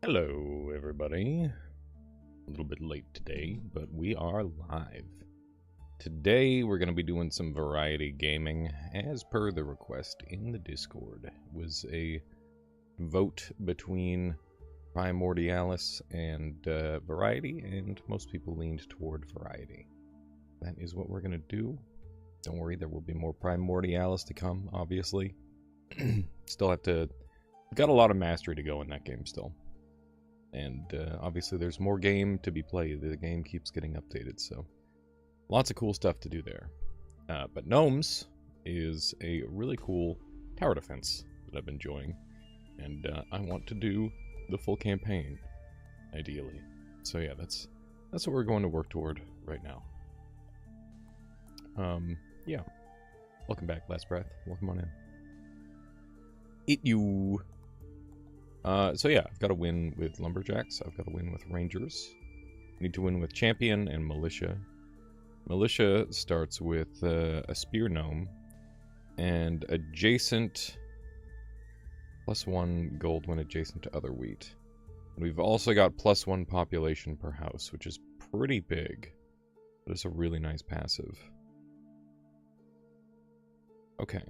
Hello, everybody. A little bit late today, but we are live. Today, we're going to be doing some variety gaming, as per the request in the Discord. It was a vote between Primordialis and variety, and most people leaned toward variety. That is what we're going to do. Don't worry, there will be more Primordialis to come, obviously. Still have to... Got a lot of mastery to go in that game still. And obviously there's more game to be played. The game keeps getting updated, so lots of cool stuff to do there. But Gnomes is a really cool tower defense that I've been enjoying. And I want to do the full campaign, ideally. So yeah, that's what we're going to work toward right now. Yeah. Welcome back, Last Breath. Welcome on in. Eat you! So yeah, I've got to win with Lumberjacks. I've got to win with Rangers. I need to win with Champion and Militia. Militia starts with a Spear Gnome and adjacent +1 gold when adjacent to other wheat. And we've also got +1 population per house, which is pretty big. But it's a really nice passive. Okay.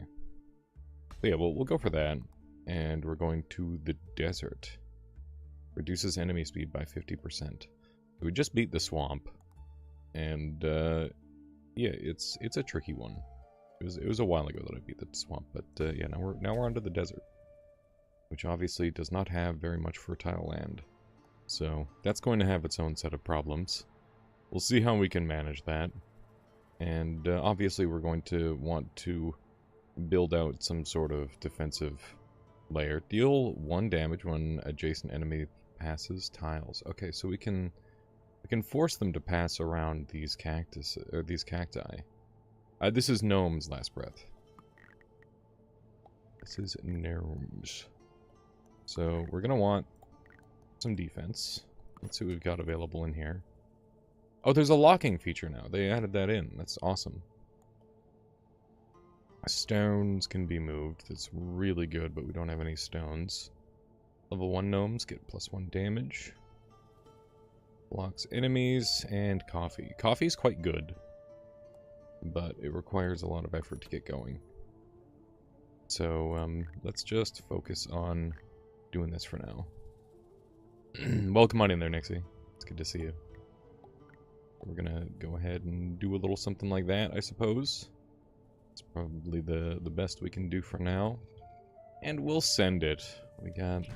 So yeah, we'll go for that. And we're going to the desert. Reduces enemy speed by 50%. We just beat the swamp. And, yeah, it's a tricky one. It was a while ago that I beat the swamp, but, yeah, now we're onto the desert. Which obviously does not have very much fertile land. So, that's going to have its own set of problems. We'll see how we can manage that. And, obviously we're going to want to build out some sort of defensive layer. Deal 1 damage when adjacent enemy passes tiles. Okay, so we can force them to pass around these cactus or these cacti. This is Gnomes, Last Breath. This is Gnomes. So we're gonna want some defense. Let's see what we've got available in here. Oh, there's a locking feature now. They added that in. That's awesome. Stones can be moved. That's really good, but we don't have any stones. Level 1 gnomes get +1 damage. Blocks enemies, and coffee. Coffee's quite good, but it requires a lot of effort to get going. So, let's just focus on doing this for now. Welcome on in there, Nixie. It's good to see you. We're gonna go ahead and do a little something like that, I suppose. It's probably the best we can do for now. And we'll send it. We got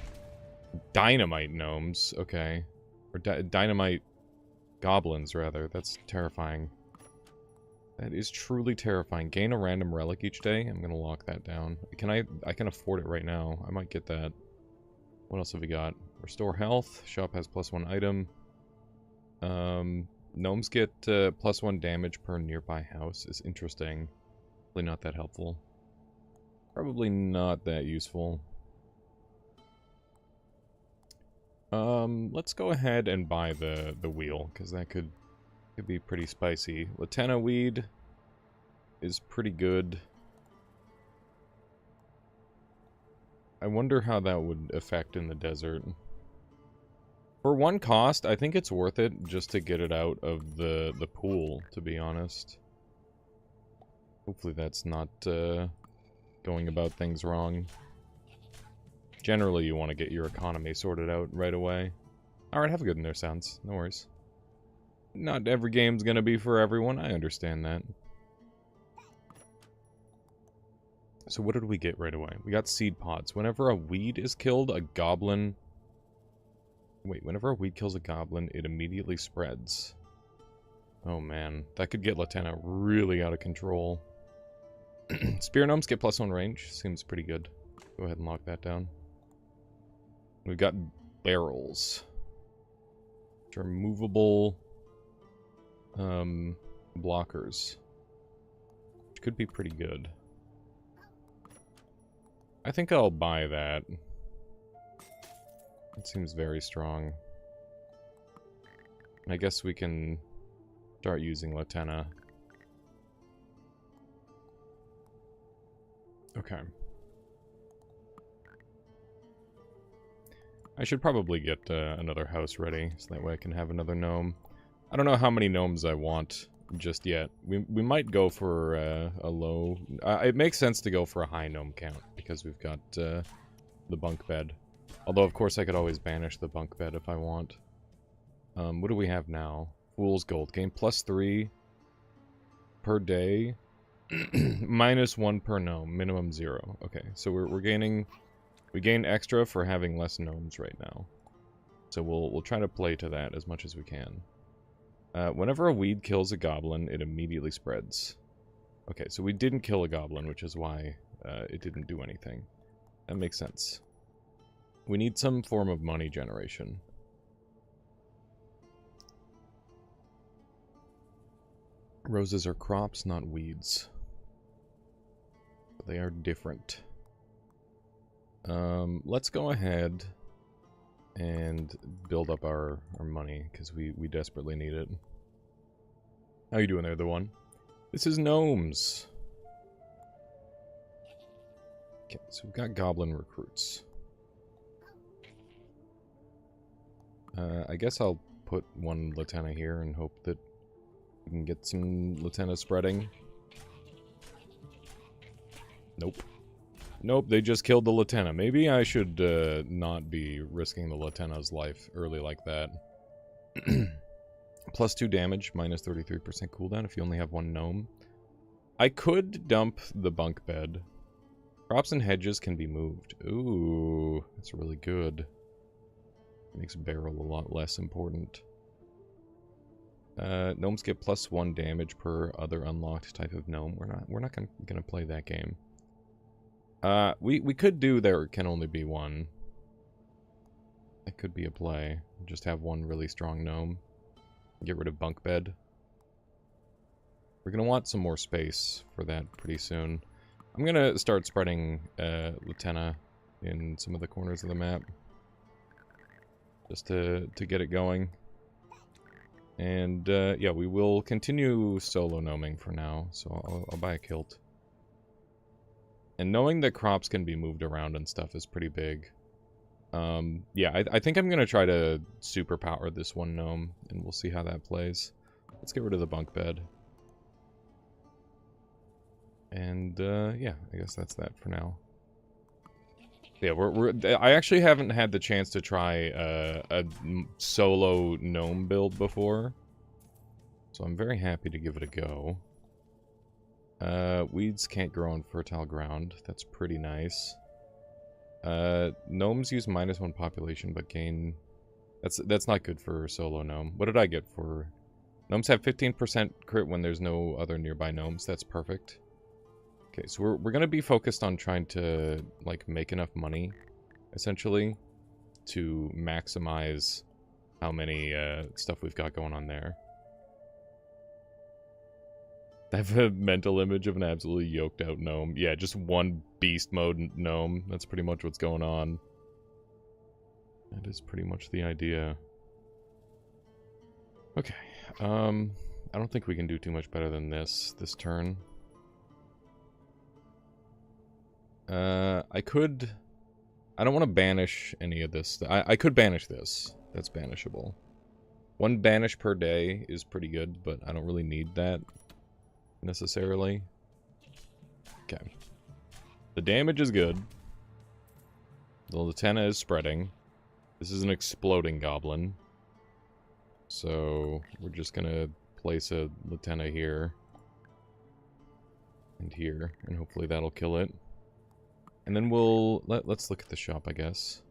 dynamite gnomes. Okay. Or dynamite goblins, rather. That's terrifying. That is truly terrifying. Gain a random relic each day. I'm gonna lock that down. I can afford it right now. I might get that. What else have we got? Restore health. Shop has +1 item. Gnomes get +1 damage per nearby house. Is interesting. Probably not that helpful. Probably not that useful. Let's go ahead and buy the wheel, because that could be pretty spicy. Latenna weed is pretty good. I wonder how that would affect in the desert. For 1 cost, I think it's worth it just to get it out of the pool, to be honest. Hopefully that's not going about things wrong. Generally, you want to get your economy sorted out right away. Alright, have a good one there, Sounds. No worries. Not every game's gonna be for everyone, I understand that. So what did we get right away? We got seed pods. Whenever a weed is killed, a goblin... Wait, whenever a weed kills a goblin, it immediately spreads. Oh man, that could get Latenna really out of control. Spear gnomes get +1 range. Seems pretty good. Go ahead and lock that down. We've got barrels. Which are movable blockers. Which could be pretty good. I think I'll buy that. It seems very strong. I guess we can start using Latenna. Okay. I should probably get another house ready, so that way I can have another gnome. I don't know how many gnomes I want just yet. We might go for a low... it makes sense to go for a high gnome count, because we've got the bunk bed. Although, of course, I could always banish the bunk bed if I want. What do we have now? Fool's Gold. Gain +3 per day. -1 per gnome. Minimum 0. Okay, so we're gaining... We gain extra for having less gnomes right now. So we'll try to play to that as much as we can. Whenever a weed kills a goblin, it immediately spreads. Okay, so we didn't kill a goblin, which is why it didn't do anything. That makes sense. We need some form of money generation. Roses are crops, not weeds. They are different. Let's go ahead and build up our money, because we desperately need it. How you doing there, the one? This is gnomes. Okay, so we've got goblin recruits. I guess I'll put one Latenna here and hope that we can get some Latenna spreading. Nope. Nope, they just killed the Latenna. Maybe I should not be risking the Latenna's life early like that. +2 damage, -33% cooldown if you only have one gnome. I could dump the bunk bed. Crops and hedges can be moved. Ooh, that's really good. Makes barrel a lot less important. Gnomes get +1 damage per other unlocked type of gnome. We're not gonna play that game. We could do there can only be one. That could be a play. Just have one really strong gnome. Get rid of bunk bed. We're gonna want some more space for that pretty soon. I'm gonna start spreading Latenna in some of the corners of the map. Just to get it going. And yeah, we will continue solo gnoming for now, so I'll buy a kilt. And knowing that crops can be moved around and stuff is pretty big. Yeah, I think I'm going to try to superpower this one gnome, and we'll see how that plays. Let's get rid of the bunk bed. And, yeah, I guess that's that for now. Yeah, I actually haven't had the chance to try a solo gnome build before. So I'm very happy to give it a go. Weeds can't grow on fertile ground. That's pretty nice. Gnomes use -1 population, but gain... That's not good for solo gnome. What did I get for... Gnomes have 15% crit when there's no other nearby gnomes. That's perfect. Okay, so we're gonna be focused on trying to, like, make enough money, essentially, to maximize how many, stuff we've got going on there. I have a mental image of an absolutely yoked out gnome. Yeah, just one beast mode gnome. That's pretty much what's going on. That is pretty much the idea. Okay, I don't think we can do too much better than this turn. I don't want to banish any of this. I could banish this. That's banishable. 1 banish per day is pretty good, but I don't really need that necessarily. Okay. The damage is good. The Latenna is spreading. This is an exploding goblin. So we're just gonna place a Latenna here. And here. And hopefully that'll kill it. And then let's look at the shop, I guess.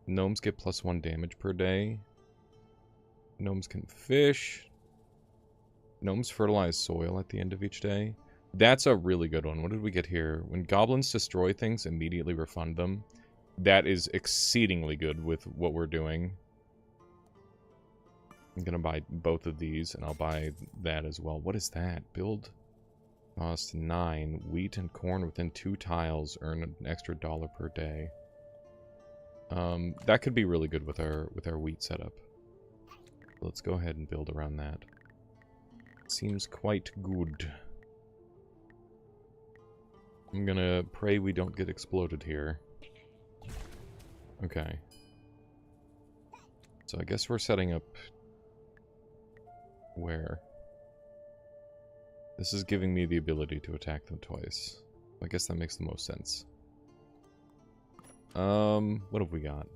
Gnomes get +1 damage per day. Gnomes can fish. Gnomes fertilize soil at the end of each day. That's a really good one. What did we get here? When goblins destroy things, immediately refund them. That is exceedingly good with what we're doing. I'm gonna buy both of these, and I'll buy that as well. What is that? Build cost 9. Wheat and corn within 2 tiles earn an extra $1 per day. That could be really good with our wheat setup. Let's go ahead and build around that. Seems quite good. I'm gonna pray we don't get exploded here. Okay. So I guess we're setting up... where? This is giving me the ability to attack them twice. I guess that makes the most sense. What have we got?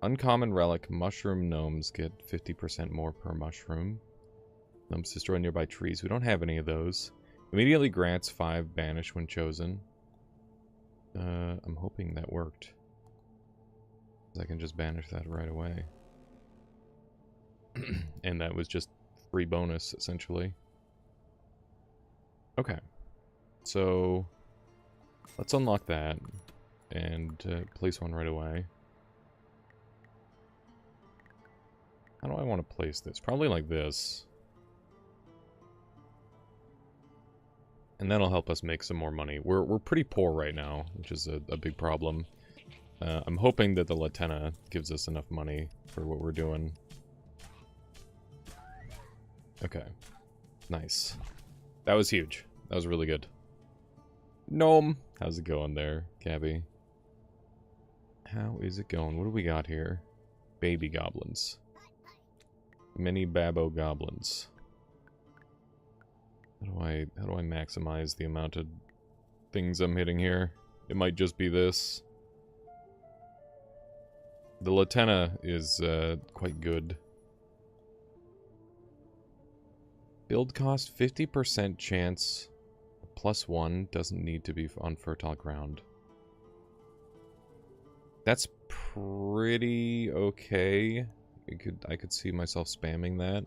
Uncommon relic, mushroom gnomes get 50% more per mushroom. Gnomes destroy nearby trees. We don't have any of those. Immediately grants 5 banish when chosen. I'm hoping that worked. I can just banish that right away. And that was just free bonus, essentially. Okay. So, let's unlock that. And place one right away. How do I want to place this? Probably like this. And that'll help us make some more money. We're pretty poor right now, which is a big problem. I'm hoping that the Latenna gives us enough money for what we're doing. Okay. Nice. That was huge. That was really good. Gnome! How's it going there, Cabby? How is it going? What do we got here? Baby goblins. Mini Babbo goblins. How do I maximize the amount of things I'm hitting here? It might just be this. The Latenna is quite good. Build cost 50% chance. +1 doesn't need to be on fertile ground. That's pretty okay. I could see myself spamming that.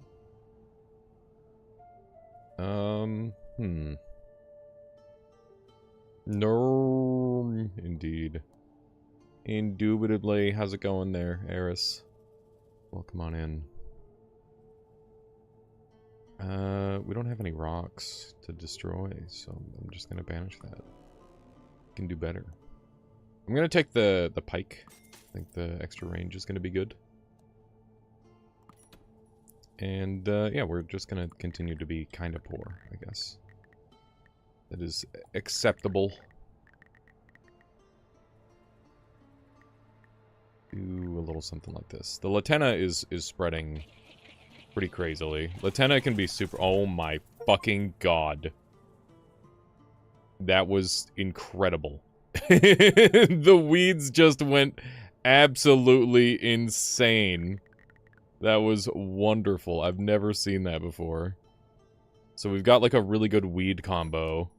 No, indeed. Indubitably. How's it going there, Eris? Welcome on in. We don't have any rocks to destroy, so I'm just gonna banish that. Can do better. I'm gonna take the pike. I think the extra range is gonna be good. And, yeah, we're just gonna continue to be kinda poor, I guess. That is acceptable. Do a little something like this. The Latenna is spreading pretty crazily. Latenna can be super... Oh my fucking god. That was incredible. The weeds just went absolutely insane. That was wonderful. I've never seen that before. So we've got like a really good weed combo.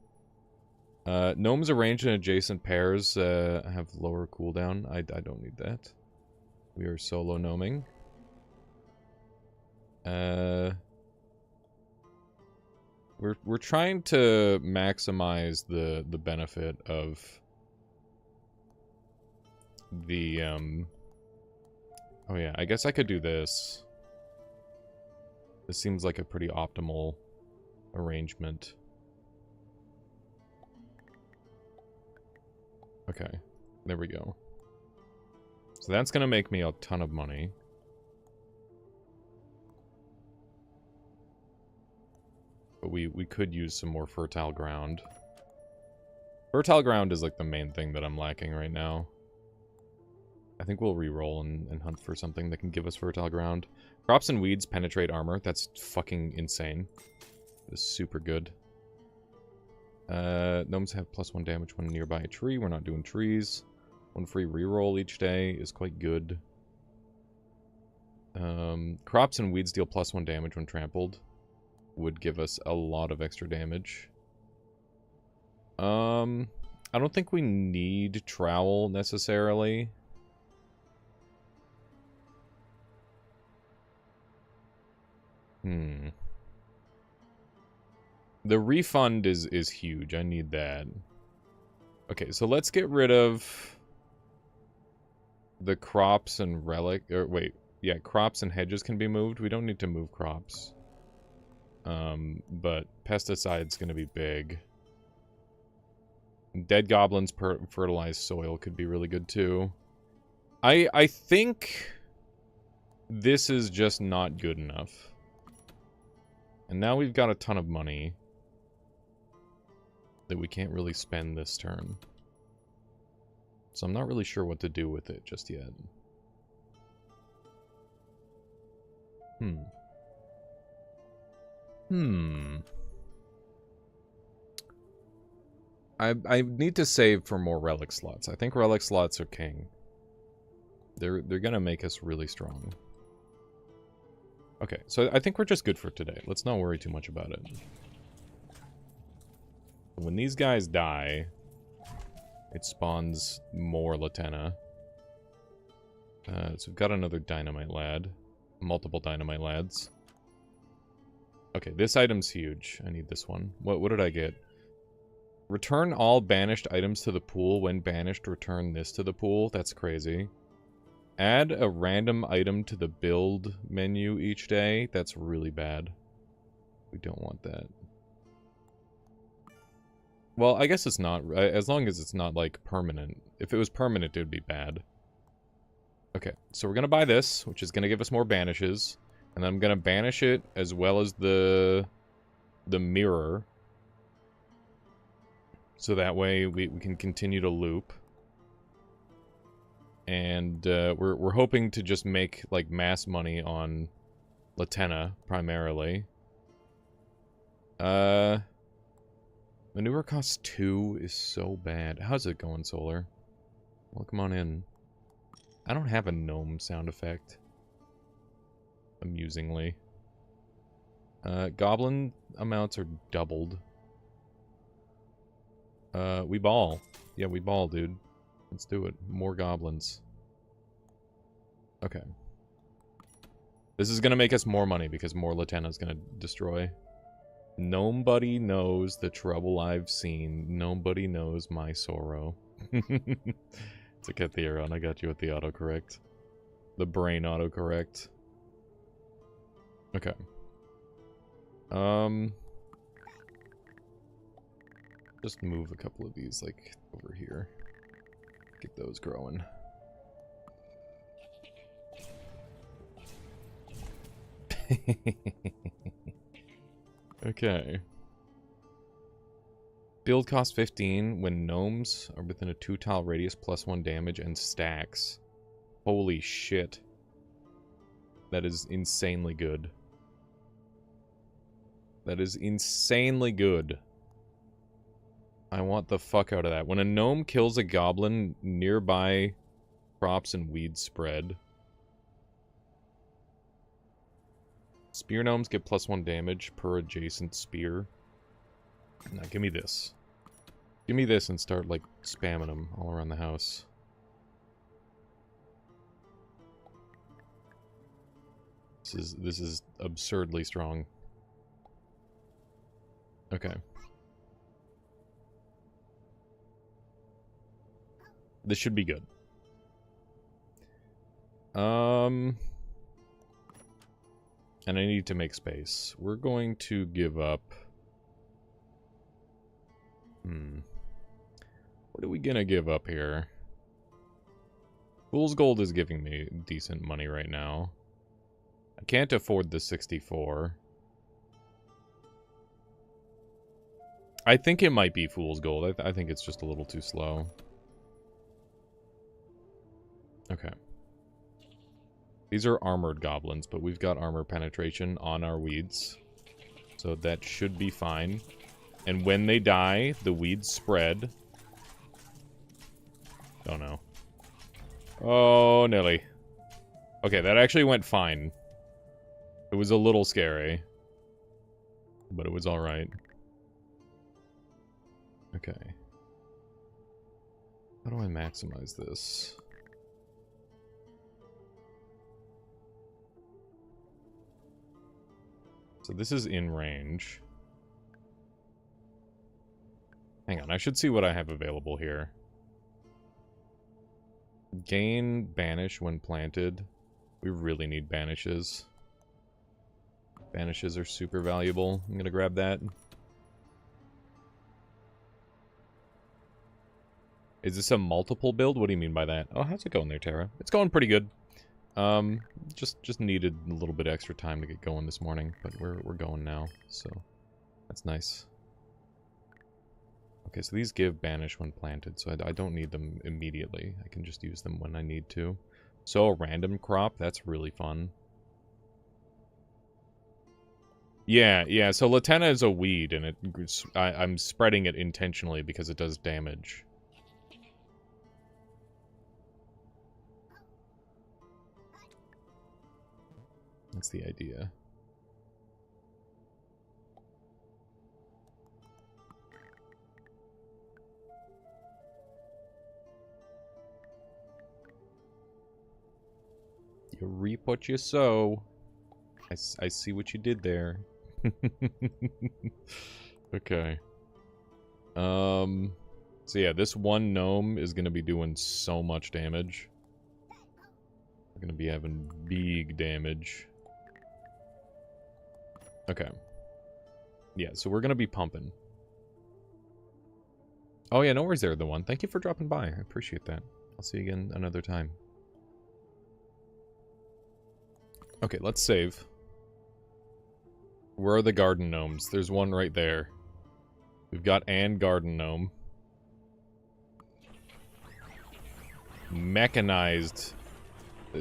Gnomes arranged in adjacent pairs have lower cooldown. I don't need that. We are solo gnoming. We're trying to maximize the benefit of the oh yeah, I guess I could do this. This seems like a pretty optimal arrangement. Okay, there we go. So that's gonna make me a ton of money. But we could use some more fertile ground. Fertile ground is like the main thing that I'm lacking right now. I think we'll re-roll and hunt for something that can give us fertile ground. Crops and weeds penetrate armor. That's fucking insane. It's super good. Gnomes have +1 damage when nearby a tree. We're not doing trees. 1 free re-roll each day is quite good. Crops and weeds deal +1 damage when trampled. Would give us a lot of extra damage. I don't think we need trowel necessarily. The refund is huge. I need that. Okay, so let's get rid of the crops and relic, or wait, yeah, crops and hedges can be moved. We don't need to move crops. But pesticide's gonna be big. Dead goblins fertilized soil could be really good too. I think this is just not good enough. And now we've got a ton of money that we can't really spend this turn. So I'm not really sure what to do with it just yet. I need to save for more relic slots. I think relic slots are king. They're gonna make us really strong. Okay, so I think we're just good for today. Let's not worry too much about it. When these guys die, it spawns more Latenna. So we've got another dynamite lad. Multiple dynamite lads. Okay, this item's huge. I need this one. What did I get? Return all banished items to the pool. When banished, return this to the pool. That's crazy. Add a random item to the build menu each day. That's really bad. We don't want that. Well, I guess it's not. As long as it's not, like, permanent. If it was permanent, it would be bad. Okay, so we're going to buy this, which is going to give us more banishes. And then I'm going to banish it as well as the mirror. So that way we can continue to loop. And we're hoping to just make, like, mass money on Latenna, primarily. Maneuver cost 2 is so bad. How's it going, Solar? Welcome on in. I don't have a gnome sound effect. Amusingly. Goblin amounts are doubled. We ball. Yeah, we ball, dude. Let's do it. More goblins. Okay. This is gonna make us more money because more Latenna's gonna destroy. Nobody knows the trouble I've seen. Nobody knows my sorrow. It's okay, Theron. I got you with the autocorrect. The brain autocorrect. Okay. Just move a couple of these, like, over here. Get those growing. Okay. Build cost 15 when gnomes are within a 2-tile radius +1 damage and stacks. Holy shit. That is insanely good. That is insanely good. I want the fuck out of that. When a gnome kills a goblin, nearby crops and weeds spread. Spear gnomes get +1 damage per adjacent spear. Now, give me this. Give me this and start, like, spamming them all around the house. This is absurdly strong. Okay. This should be good. And I need to make space. We're going to give up... What are we gonna give up here? Fool's Gold is giving me decent money right now. I can't afford the 64. I think it might be Fool's Gold. I think it's just a little too slow. Okay. These are armored goblins, but we've got armor penetration on our weeds. So that should be fine. And when they die, the weeds spread. Oh no. Oh, Nelly. Okay, that actually went fine. It was a little scary. But it was alright. Okay. How do I maximize this? So this is in range. Hang on, I should see what I have available here. Gain banish when planted. We really need banishes. Banishes are super valuable. I'm gonna grab that. Is this a multiple build? What do you mean by that? Oh, how's it going there, Tara? It's going pretty good. Just needed a little bit extra time to get going this morning, but we're going now, so that's nice. Okay, so these give banish when planted, so I don't need them immediately. I can just use them when I need to. So a random crop, that's really fun. Yeah, so Latenna is a weed, and I'm spreading it intentionally because it does damage. That's the idea. You reap what you sow. I see what you did there. Okay. So yeah, this one gnome is gonna be doing so much damage. We're gonna be having big damage. Okay. Yeah, so we're gonna be pumping. Oh yeah, no worries there, the one. Thank you for dropping by. I appreciate that. I'll see you again another time. Okay, let's save. Where are the garden gnomes? There's one right there. We've got an garden gnome. Mechanized.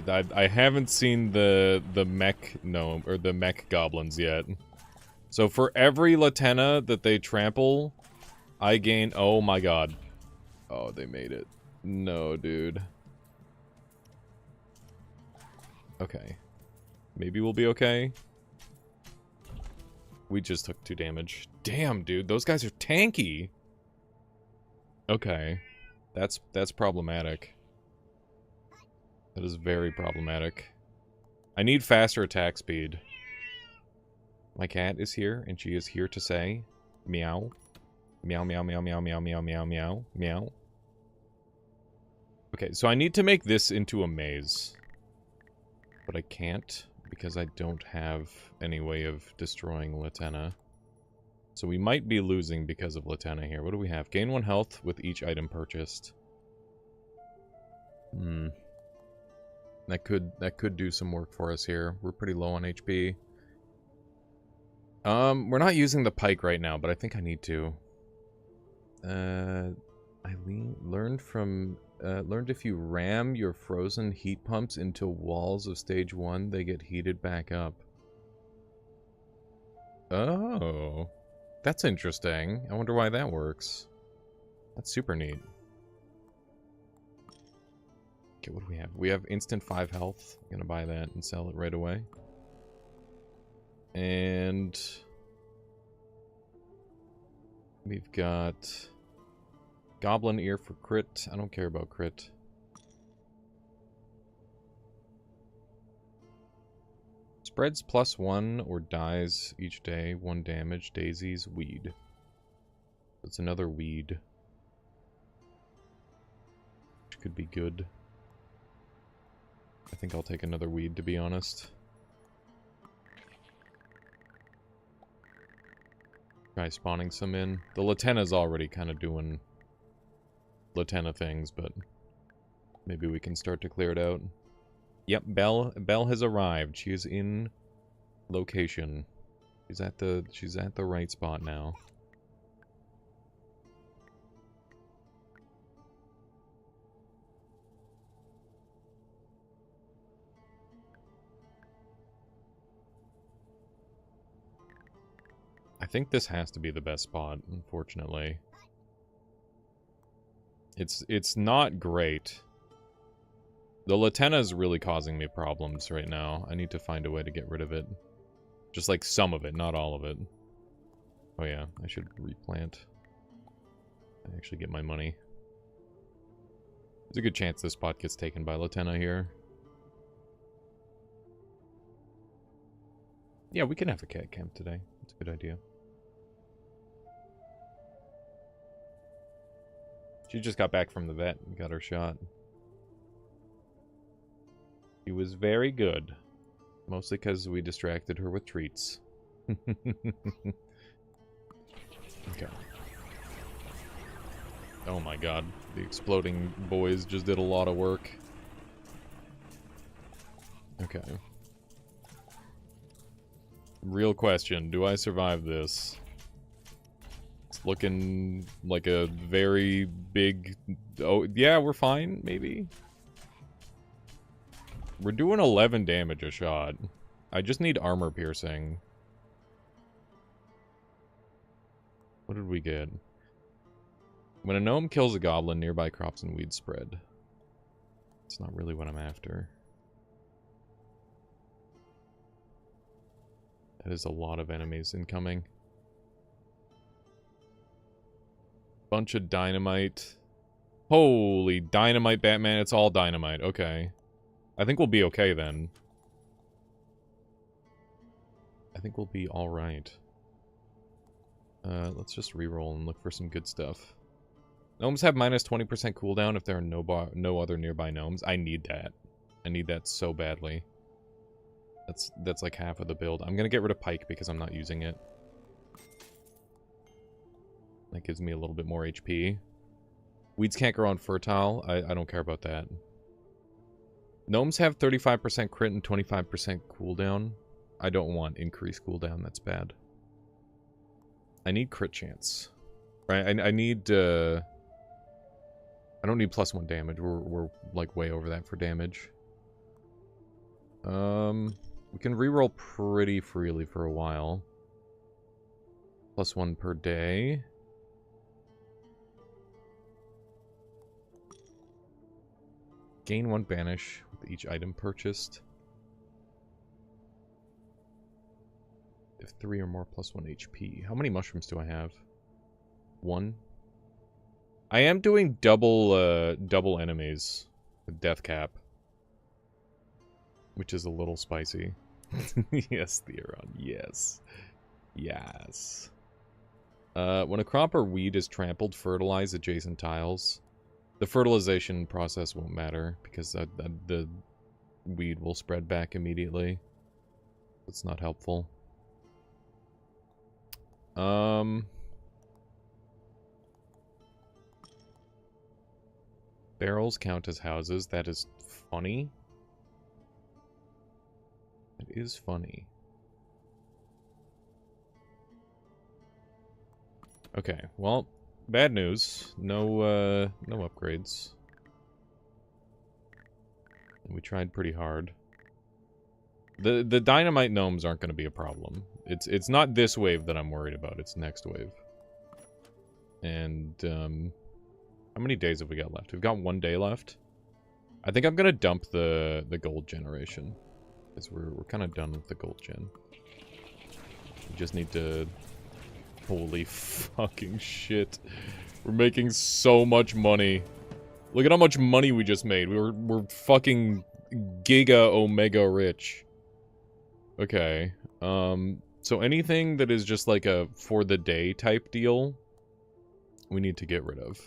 I haven't seen the mech gnome, or the mech goblins yet. So for every Latenna that they trample, I gain... Oh my god. Oh, they made it. No, dude. Okay. Maybe we'll be okay. We just took 2 damage. Damn, dude. Those guys are tanky. Okay. That's problematic. That is very problematic. I need faster attack speed. My cat is here, and she is here to say, meow. Meow, meow, meow, meow, meow, meow, meow, meow, meow. Okay, so I need to make this into a maze. But I can't, because I don't have any way of destroying Latenna. So we might be losing because of Latenna here. What do we have? Gain 1 health with each item purchased. That could do some work for us here. We're pretty low on HP. We're not using the pike right now, but I think I need to. Eileen learned if you ram your frozen heat pumps into walls of stage 1, they get heated back up. Oh, that's interesting. I wonder why that works. That's super neat. Okay, what do we have? We have instant 5 health. I'm gonna buy that and sell it right away. And we've got Goblin Ear for crit. I don't care about crit. Spreads +1 or dies each day. 1 damage. Daisies. Weed. It's another weed. Which could be good. I think I'll take another weed, to be honest. Try spawning some in. The Latenna's already kind of doing Latenna things, but maybe we can start to clear it out. Yep, Belle has arrived. She is in location. She's at the right spot now. I think this has to be the best spot, unfortunately. It's not great. The Latenna is really causing me problems right now. I need to find a way to get rid of it. Just like some of it, not all of it. Oh yeah, I should replant. I actually get my money. There's a good chance this spot gets taken by Latenna here. Yeah, we can have a cat camp today. That's a good idea. She just got back from the vet and got her shot. She was very good. Mostly because we distracted her with treats. Okay. Oh my god. The exploding boys just did a lot of work. Okay. Real question. Do I survive this? It's looking like a very big... Oh, yeah, we're fine, maybe? We're doing 11 damage a shot. I just need armor piercing. What did we get? When a gnome kills a goblin, nearby crops and weeds spread. It's not really what I'm after. That is a lot of enemies incoming. Bunch of dynamite. Holy dynamite, Batman. It's all dynamite. Okay. I think we'll be okay then. I think we'll be alright. Let's just reroll and look for some good stuff. Gnomes have minus 20% cooldown if there are no other nearby gnomes. I need that. I need that so badly. That's like half of the build. I'm gonna get rid of Pike because I'm not using it. That gives me a little bit more HP. Weeds can't grow on fertile. I don't care about that. Gnomes have 35% crit and 25% cooldown. I don't want increased cooldown. That's bad. I need crit chance. Right? I need... I don't need +1 damage. We're like way over that for damage. We can reroll pretty freely for a while. +1 per day. Gain 1 banish with each item purchased. If 3 or more +1 HP. How many mushrooms do I have? 1. I am doing double enemies with death cap, which is a little spicy. Yes, Theron. Yes. Yes. When a crop or weed is trampled, fertilize adjacent tiles. The fertilization process won't matter because the weed will spread back immediately. It's not helpful. Barrels count as houses. That is funny. It is funny. Okay, well, bad news. No upgrades. We tried pretty hard. The dynamite gnomes aren't going to be a problem. It's not this wave that I'm worried about. It's next wave. And how many days have we got left? We've got 1 day left. I think I'm gonna dump the gold generation, because we're kind of done with the gold gen. We just need to... Holy fucking shit! We're making so much money. Look at how much money we just made. We're fucking giga omega rich. Okay. So anything that is just like a for the day type deal, we need to get rid of.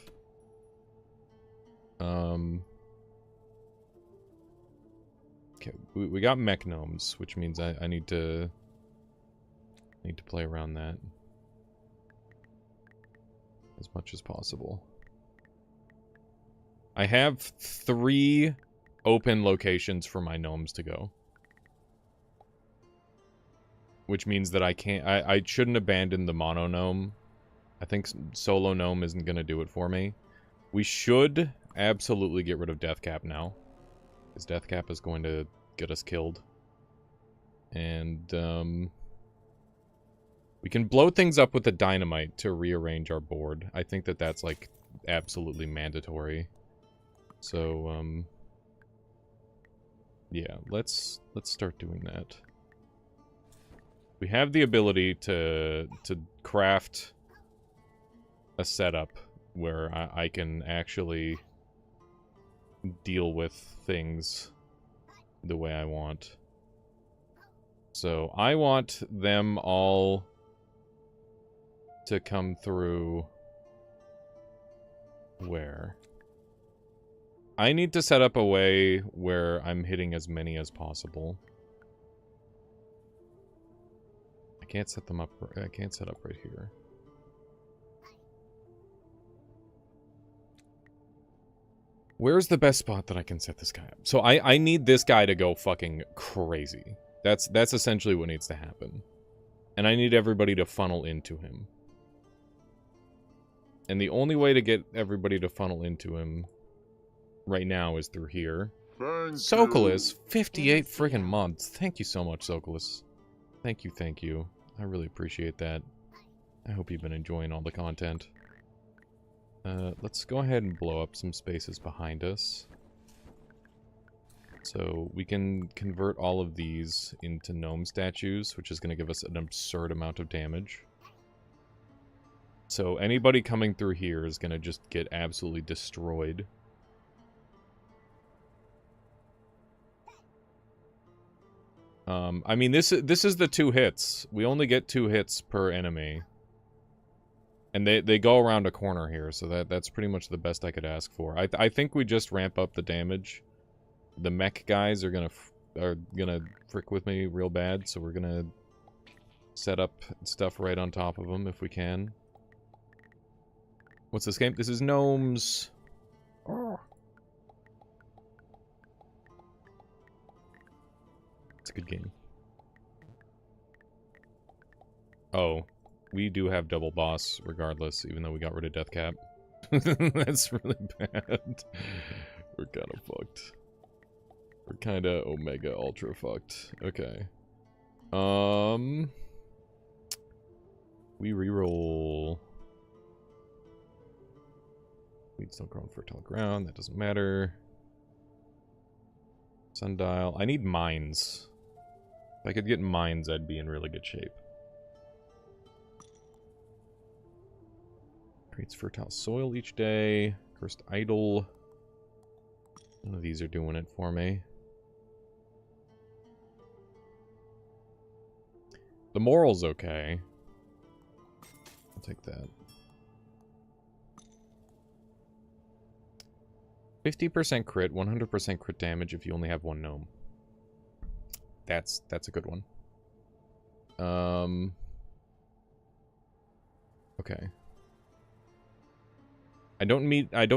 Okay, we got mech gnomes, which means I need to play around that as much as possible. I have 3 open locations for my gnomes to go, which means that I shouldn't abandon the mono gnome. I think solo gnome isn't gonna do it for me. We should absolutely get rid of Deathcap now, because Deathcap is going to get us killed. And we can blow things up with the dynamite to rearrange our board. I think that that's like absolutely mandatory. So yeah, let's start doing that. We have the ability to craft a setup where I can actually deal with things the way I want. So I want them all to come through where? I need to set up a way where I'm hitting as many as possible. I can't set them up. I can't set up right here. Where's the best spot that I can set this guy up? So I need this guy to go fucking crazy. That's essentially what needs to happen. And I need everybody to funnel into him. And the only way to get everybody to funnel into him right now is through here. Sokolis, 58 friggin' months. Thank you so much, Sokolis. Thank you, thank you. I really appreciate that. I hope you've been enjoying all the content. Let's go ahead and blow up some spaces behind us. So we can convert all of these into gnome statues, which is going to give us an absurd amount of damage. So anybody coming through here is going to just get absolutely destroyed. I mean, this is the 2 hits. We only get 2 hits per enemy. And they go around a corner here, so that's pretty much the best I could ask for. I think we just ramp up the damage. The mech guys are gonna frick with me real bad, so we're gonna set up stuff right on top of them if we can. What's this game? This is Gnomes. Oh. It's a good game. Oh, we do have double boss regardless, even though we got rid of Deathcap. That's really bad. We're kind of fucked. We're kind of Omega Ultra fucked. Okay. We reroll. Weed's still growing fertile ground. That doesn't matter. Sundial. I need mines. If I could get mines, I'd be in really good shape. Creates fertile soil each day. Cursed idol. None of these are doing it for me. The moral's okay. I'll take that. 50% crit, 100% crit damage if you only have 1 gnome. That's a good one. Okay. I don't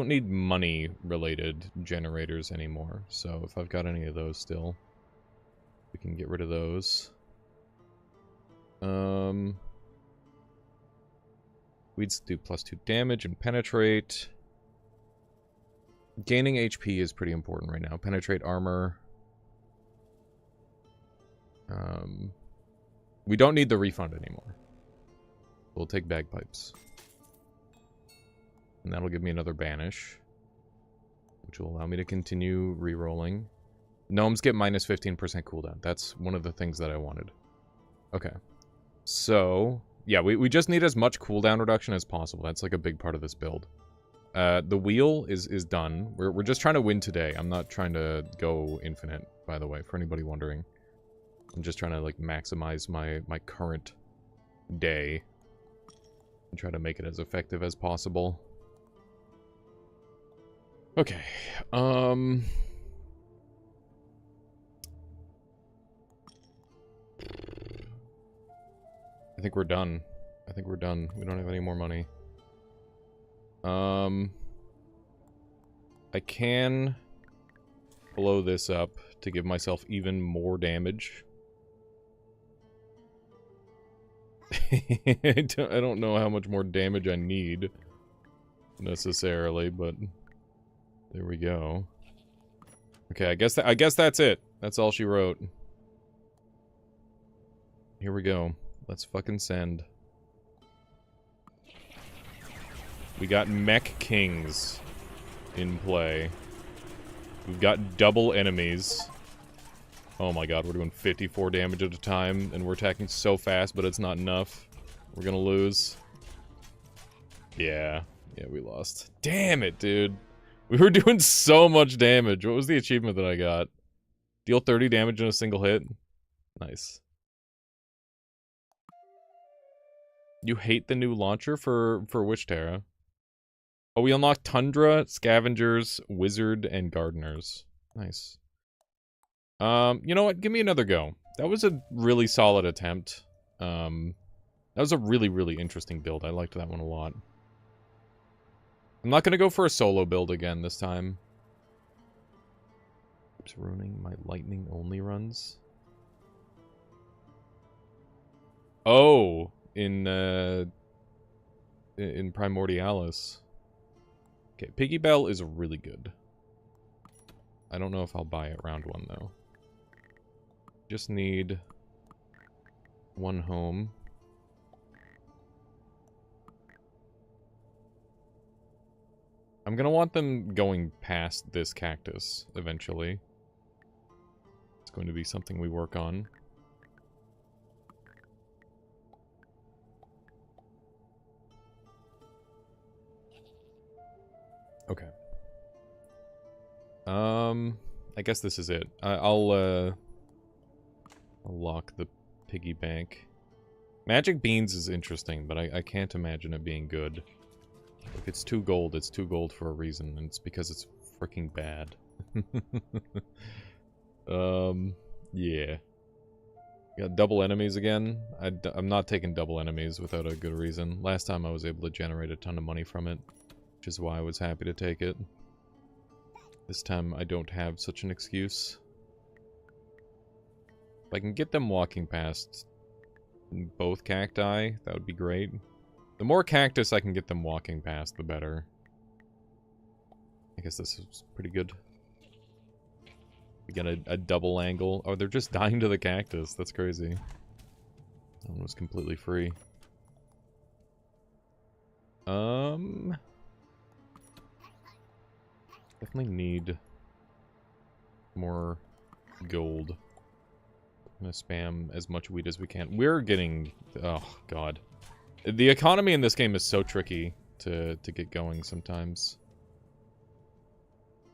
need money related generators anymore. So if I've got any of those still, we can get rid of those. Weeds do +2 damage and penetrate. Gaining HP is pretty important right now. Penetrate armor. We don't need the refund anymore. We'll take bagpipes. And that'll give me another banish, which will allow me to continue re-rolling. Gnomes get minus 15% cooldown. That's one of the things that I wanted. Okay. So, yeah, we just need as much cooldown reduction as possible. That's like a big part of this build. The wheel is done. We're just trying to win today. I'm not trying to go infinite, by the way, for anybody wondering. I'm just trying to, like, maximize my current day and try to make it as effective as possible. Okay, I think we're done. I think we're done. We don't have any more money. I can blow this up to give myself even more damage. I don't know how much more damage I need necessarily, but there we go. Okay, I guess that's it. That's all she wrote. Here we go. Let's fucking send. We got Mech Kings in play. We've got double enemies. Oh my god, we're doing 54 damage at a time, and we're attacking so fast, but it's not enough. We're gonna lose. Yeah, we lost. Damn it, dude. We were doing so much damage. What was the achievement that I got? Deal 30 damage in a single hit? Nice. You hate the new launcher for which Terra? Oh, we unlocked Tundra, Scavengers, Wizard, and Gardeners. Nice. You know what? Give me another go. That was a really solid attempt. That was a really, really interesting build. I liked that one a lot. I'm not gonna go for a solo build again this time. Keeps ruining my lightning only runs. Oh, in in Primordialis. Okay, Piggy Bell is really good. I don't know if I'll buy it round one, though. Just need one home. I'm gonna want them going past this cactus, eventually. It's going to be something we work on. Okay. I guess this is it. I'll lock the piggy bank. Magic beans is interesting, but I can't imagine it being good. If it's 2 gold, it's 2 gold for a reason, and it's because it's freaking bad. Yeah. Got double enemies again. I'm not taking double enemies without a good reason. Last time I was able to generate a ton of money from it, which is why I was happy to take it. This time I don't have such an excuse. If I can get them walking past both cacti, that would be great. The more cactus I can get them walking past, the better. I guess this is pretty good. We got a double angle. Oh, they're just dying to the cactus. That's crazy. That one was completely free. Definitely need more gold. I'm gonna spam as much wheat as we can. We're getting... oh, God. The economy in this game is so tricky to get going sometimes.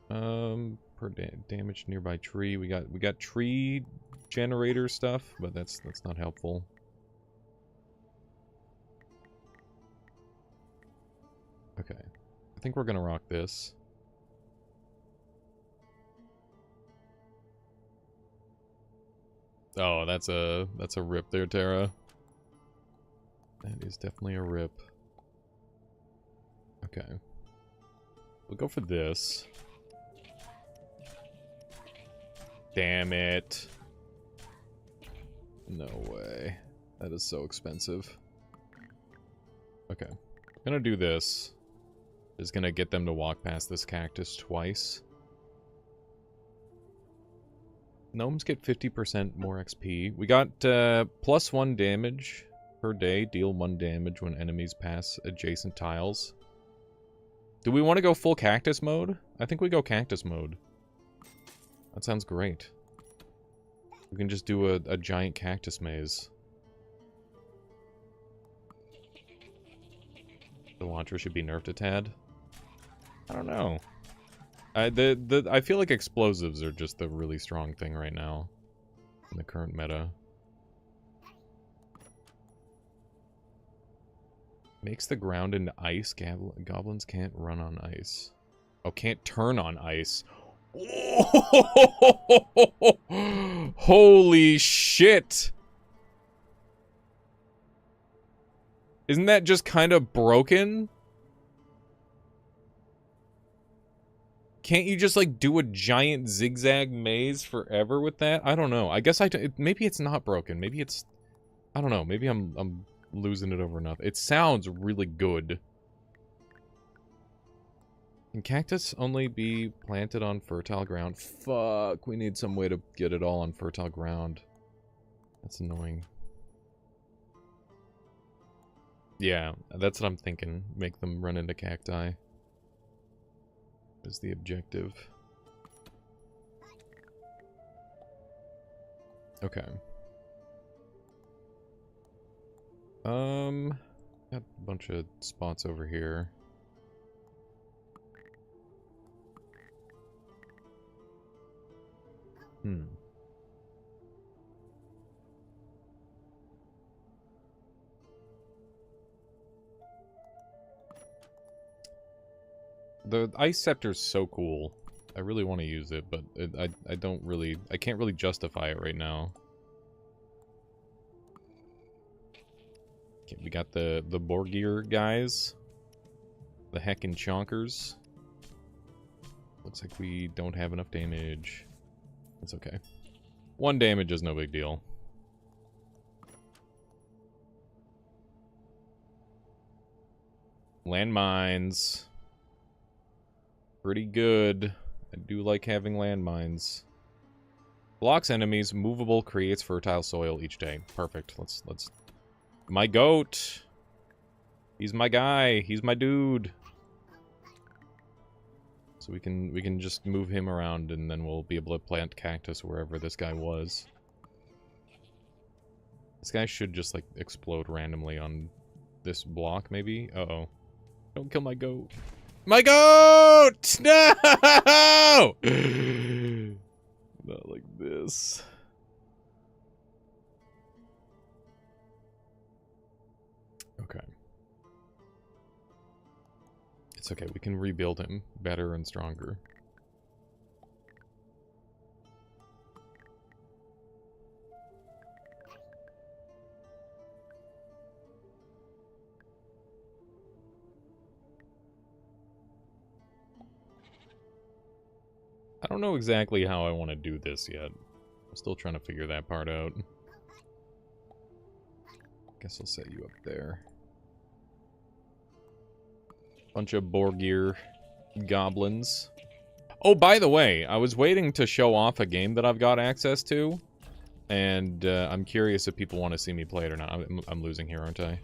Per damage nearby tree. We got tree generator stuff, but that's not helpful. Okay. I think we're gonna rock this. Oh, that's a rip there, Tara. That is definitely a rip. Okay. We'll go for this. Damn it. No way. That is so expensive. Okay. I'm gonna do this. Just gonna get them to walk past this cactus twice. Gnomes get 50% more XP. We got +1 damage per day. Deal 1 damage when enemies pass adjacent tiles. Do we want to go full cactus mode? I think we go cactus mode. That sounds great. We can just do a giant cactus maze. The launcher should be nerfed a tad. I don't know. I feel like explosives are just the really strong thing right now in the current meta. Makes the ground into ice. Goblins can't run on ice. Oh, can't turn on ice. Holy shit! Isn't that just kind of broken? Can't you just, like, do a giant zigzag maze forever with that? I don't know. I guess maybe it's not broken. Maybe it's... I don't know. Maybe I'm losing it over nothing. It sounds really good. Can cactus only be planted on fertile ground? Fuck, we need some way to get it all on fertile ground. That's annoying. Yeah, that's what I'm thinking. Make them run into cacti. Is the objective. Okay. Got a bunch of spots over here. The Ice Scepter's so cool. I really want to use it, but I don't really... I can't really justify it right now. Okay, we got the Borgir guys. The heckin' chonkers. Looks like we don't have enough damage. That's okay. 1 damage is no big deal. Landmines. Pretty good. I do like having landmines. Blocks enemies, movable, creates fertile soil each day. Perfect. Let's... My goat! He's my guy. He's my dude. So we can just move him around, and then we'll be able to plant cactus wherever this guy was. This guy should just, like, explode randomly on this block, maybe? Uh-oh. Don't kill my goat. My goat! No! Not like this. Okay. It's okay, we can rebuild him better and stronger. I don't know exactly how I want to do this yet. I'm still trying to figure that part out. Guess I'll set you up there. Bunch of Borgir goblins. Oh, by the way, I was waiting to show off a game that I've got access to. And I'm curious if people want to see me play it or not. I'm losing here, aren't I?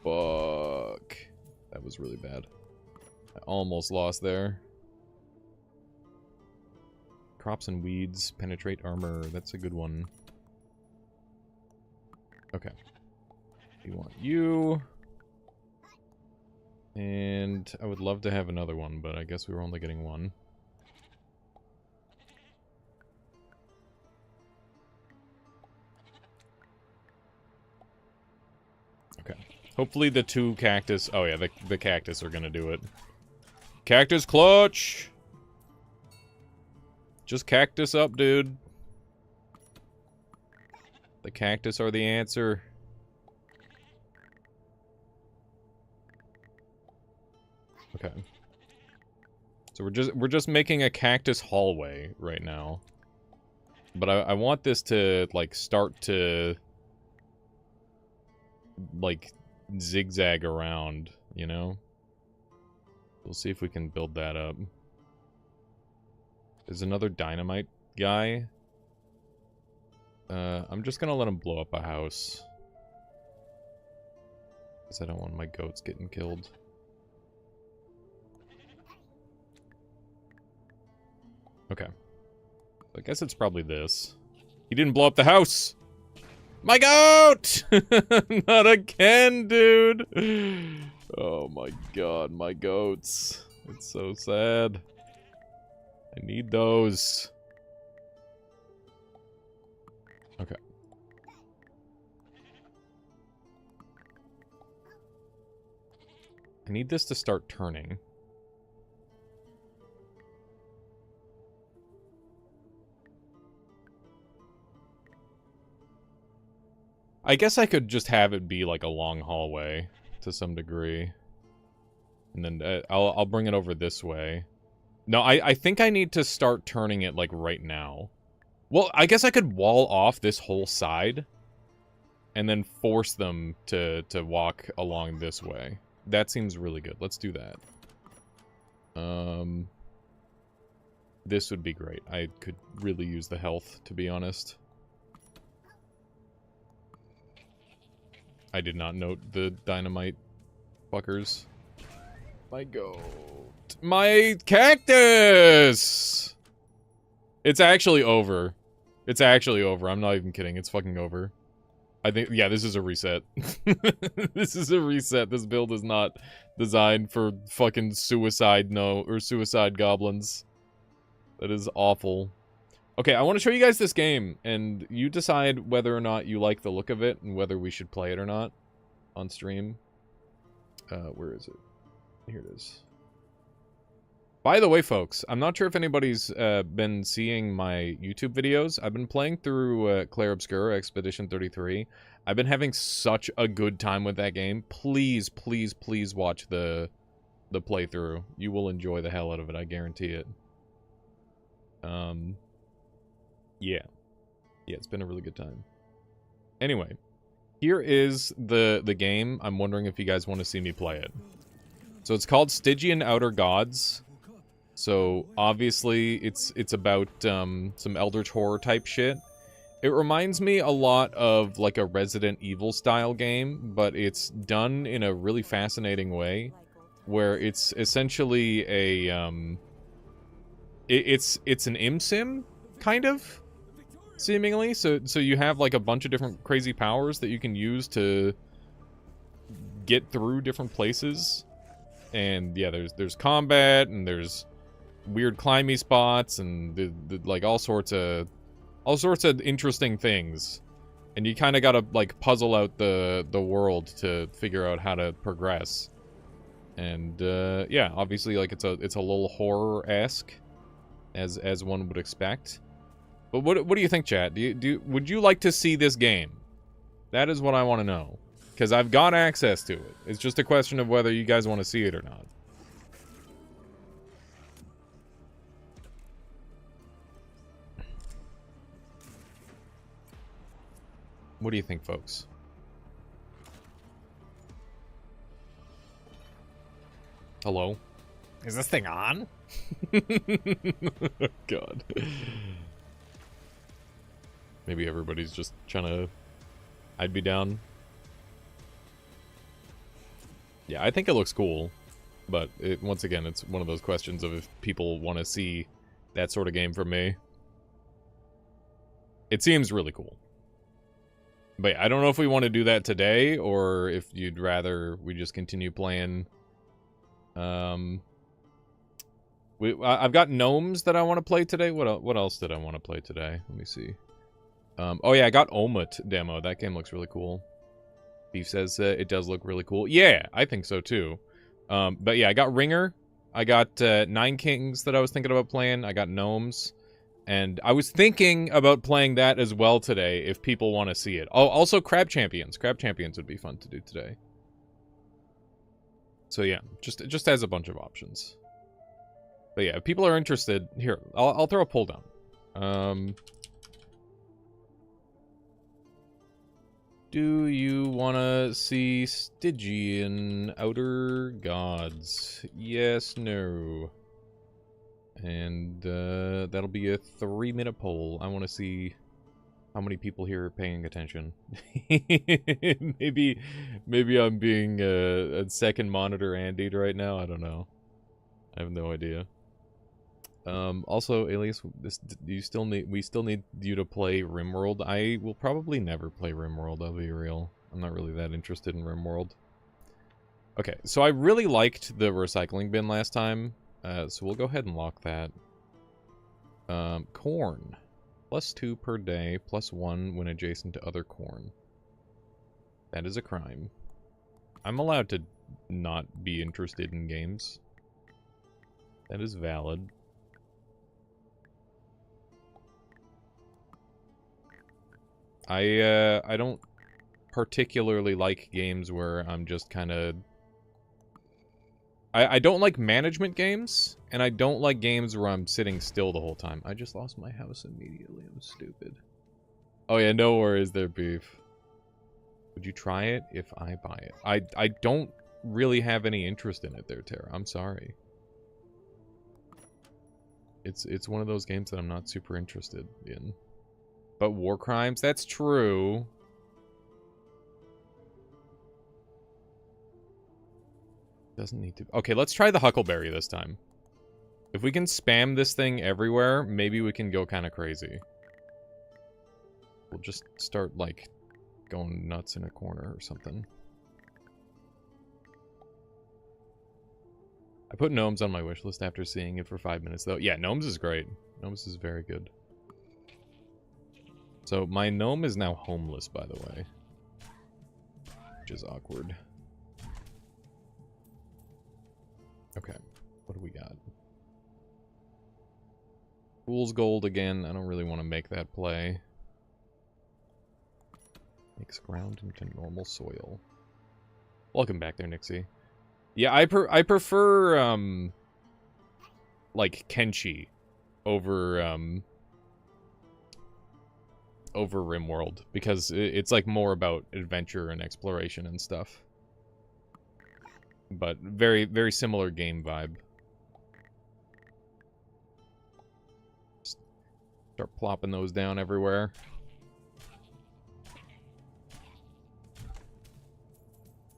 Fuck. That was really bad. I almost lost there. Crops and weeds penetrate armor. That's a good one. Okay. We want you. And I would love to have another one, but I guess we were only getting one. Okay. Hopefully the two cactus... Oh yeah, the cactus are gonna do it. Cactus clutch! Just cactus up, dude. The cactus are the answer. Okay. So we're just making a cactus hallway right now. But I want this to, like, start to, like, zigzag around, you know? We'll see if we can build that up. There's another dynamite guy. I'm just gonna let him blow up a house. Because I don't want my goats getting killed. Okay. I guess it's probably this. He didn't blow up the house! My goat! Not again, dude! Oh my god, my goats. It's so sad. I need those. Okay. I need this to start turning. I guess I could just have it be like a long hallway to some degree. And then I'll bring it over this way. No, I think I need to start turning it, like, right now. Well, I guess I could wall off this whole side. And then force them to walk along this way. That seems really good. Let's do that. This would be great. I could really use the health, to be honest. I did not note the dynamite fuckers. My goat. My cactus! It's actually over. It's actually over. I'm not even kidding. It's fucking over. I think, yeah, this is a reset. This is a reset. This build is not designed for fucking suicide goblins. That is awful. Okay, I want to show you guys this game, and you decide whether or not you like the look of it, and whether we should play it or not on stream. Where is it? Here it is. By the way, folks, I'm not sure if anybody's been seeing my YouTube videos. I've been playing through Clair Obscur Expedition 33. I've been having such a good time with that game. Please, please, please watch the playthrough. You will enjoy the hell out of it, I guarantee it. Yeah. Yeah, it's been a really good time. Anyway, here is the game. I'm wondering if you guys want to see me play it. So it's called Stygian Outer Gods. So obviously it's about some Eldritch Horror type shit. It reminds me a lot of like a Resident Evil style game, but it's done in a really fascinating way, where it's essentially a it's an ImSim kind of, seemingly. So you have like a bunch of different crazy powers that you can use to get through different places. And yeah, there's combat, and there's weird climby spots, and like all sorts of interesting things. And you kind of gotta like puzzle out the world to figure out how to progress. And yeah, obviously like it's a little horror-esque, as one would expect. But what do you think, chat? Would you like to see this game? That is what I want to know, because I've got access to it. It's just a question of whether you guys want to see it or not. What do you think, folks? Hello? Is this thing on? God. Maybe everybody's just trying to... I'd be down. Yeah, I think it looks cool. But once again, it's one of those questions of if people want to see that sort of game from me. It seems really cool. But yeah, I don't know if we want to do that today, or if you'd rather we just continue playing. I've got gnomes that I want to play today. What else did I want to play today? Let me see. Oh yeah, I got Omut demo. That game looks really cool. Beef says it does look really cool. Yeah, I think so too. But yeah, I got Ringer. I got Nine Kings that I was thinking about playing. I got gnomes. And I was thinking about playing that as well today, if people want to see it. Oh, also Crab Champions. Crab Champions would be fun to do today. So yeah, just has a bunch of options. But yeah, if people are interested, here, I'll throw a poll down. Do you want to see Stygian Outer Gods? Yes, no. And that'll be a 3-minute poll. I want to see how many people here are paying attention. maybe I'm being a second monitor Andy right now. I don't know. I have no idea. Also, Alias, we still need you to play RimWorld. I will probably never play RimWorld, I'll be real. I'm not really that interested in RimWorld. Okay, so I really liked the recycling bin last time. So we'll go ahead and lock that. Corn. +2 per day, +1 when adjacent to other corn. That is a crime. I'm allowed to not be interested in games. That is valid. I don't particularly like games where I'm just kind of... I don't like management games, and I don't like games where I'm sitting still the whole time. I just lost my house immediately. I'm stupid. Oh yeah, no worries there, Beef. Would you try it if I buy it? I don't really have any interest in it there, Tara. I'm sorry. It's one of those games that I'm not super interested in. But War Crimes, that's true. Doesn't need to... Okay, let's try the Huckleberry this time. If we can spam this thing everywhere, maybe we can go kind of crazy. We'll just start, like, going nuts in a corner or something. I put Gnomes on my wish list after seeing it for 5 minutes, though. Yeah, Gnomes is great. Gnomes is very good. So, my gnome is now homeless, by the way. Which is awkward. Okay, what do we got? Fool's Gold again. I don't really want to make that play. Makes ground into normal soil. Welcome back there, Nixie. Yeah, I prefer, like, Kenshi over, over RimWorld, because it's, like, more about adventure and exploration and stuff. But very, very similar game vibe. Just start plopping those down everywhere.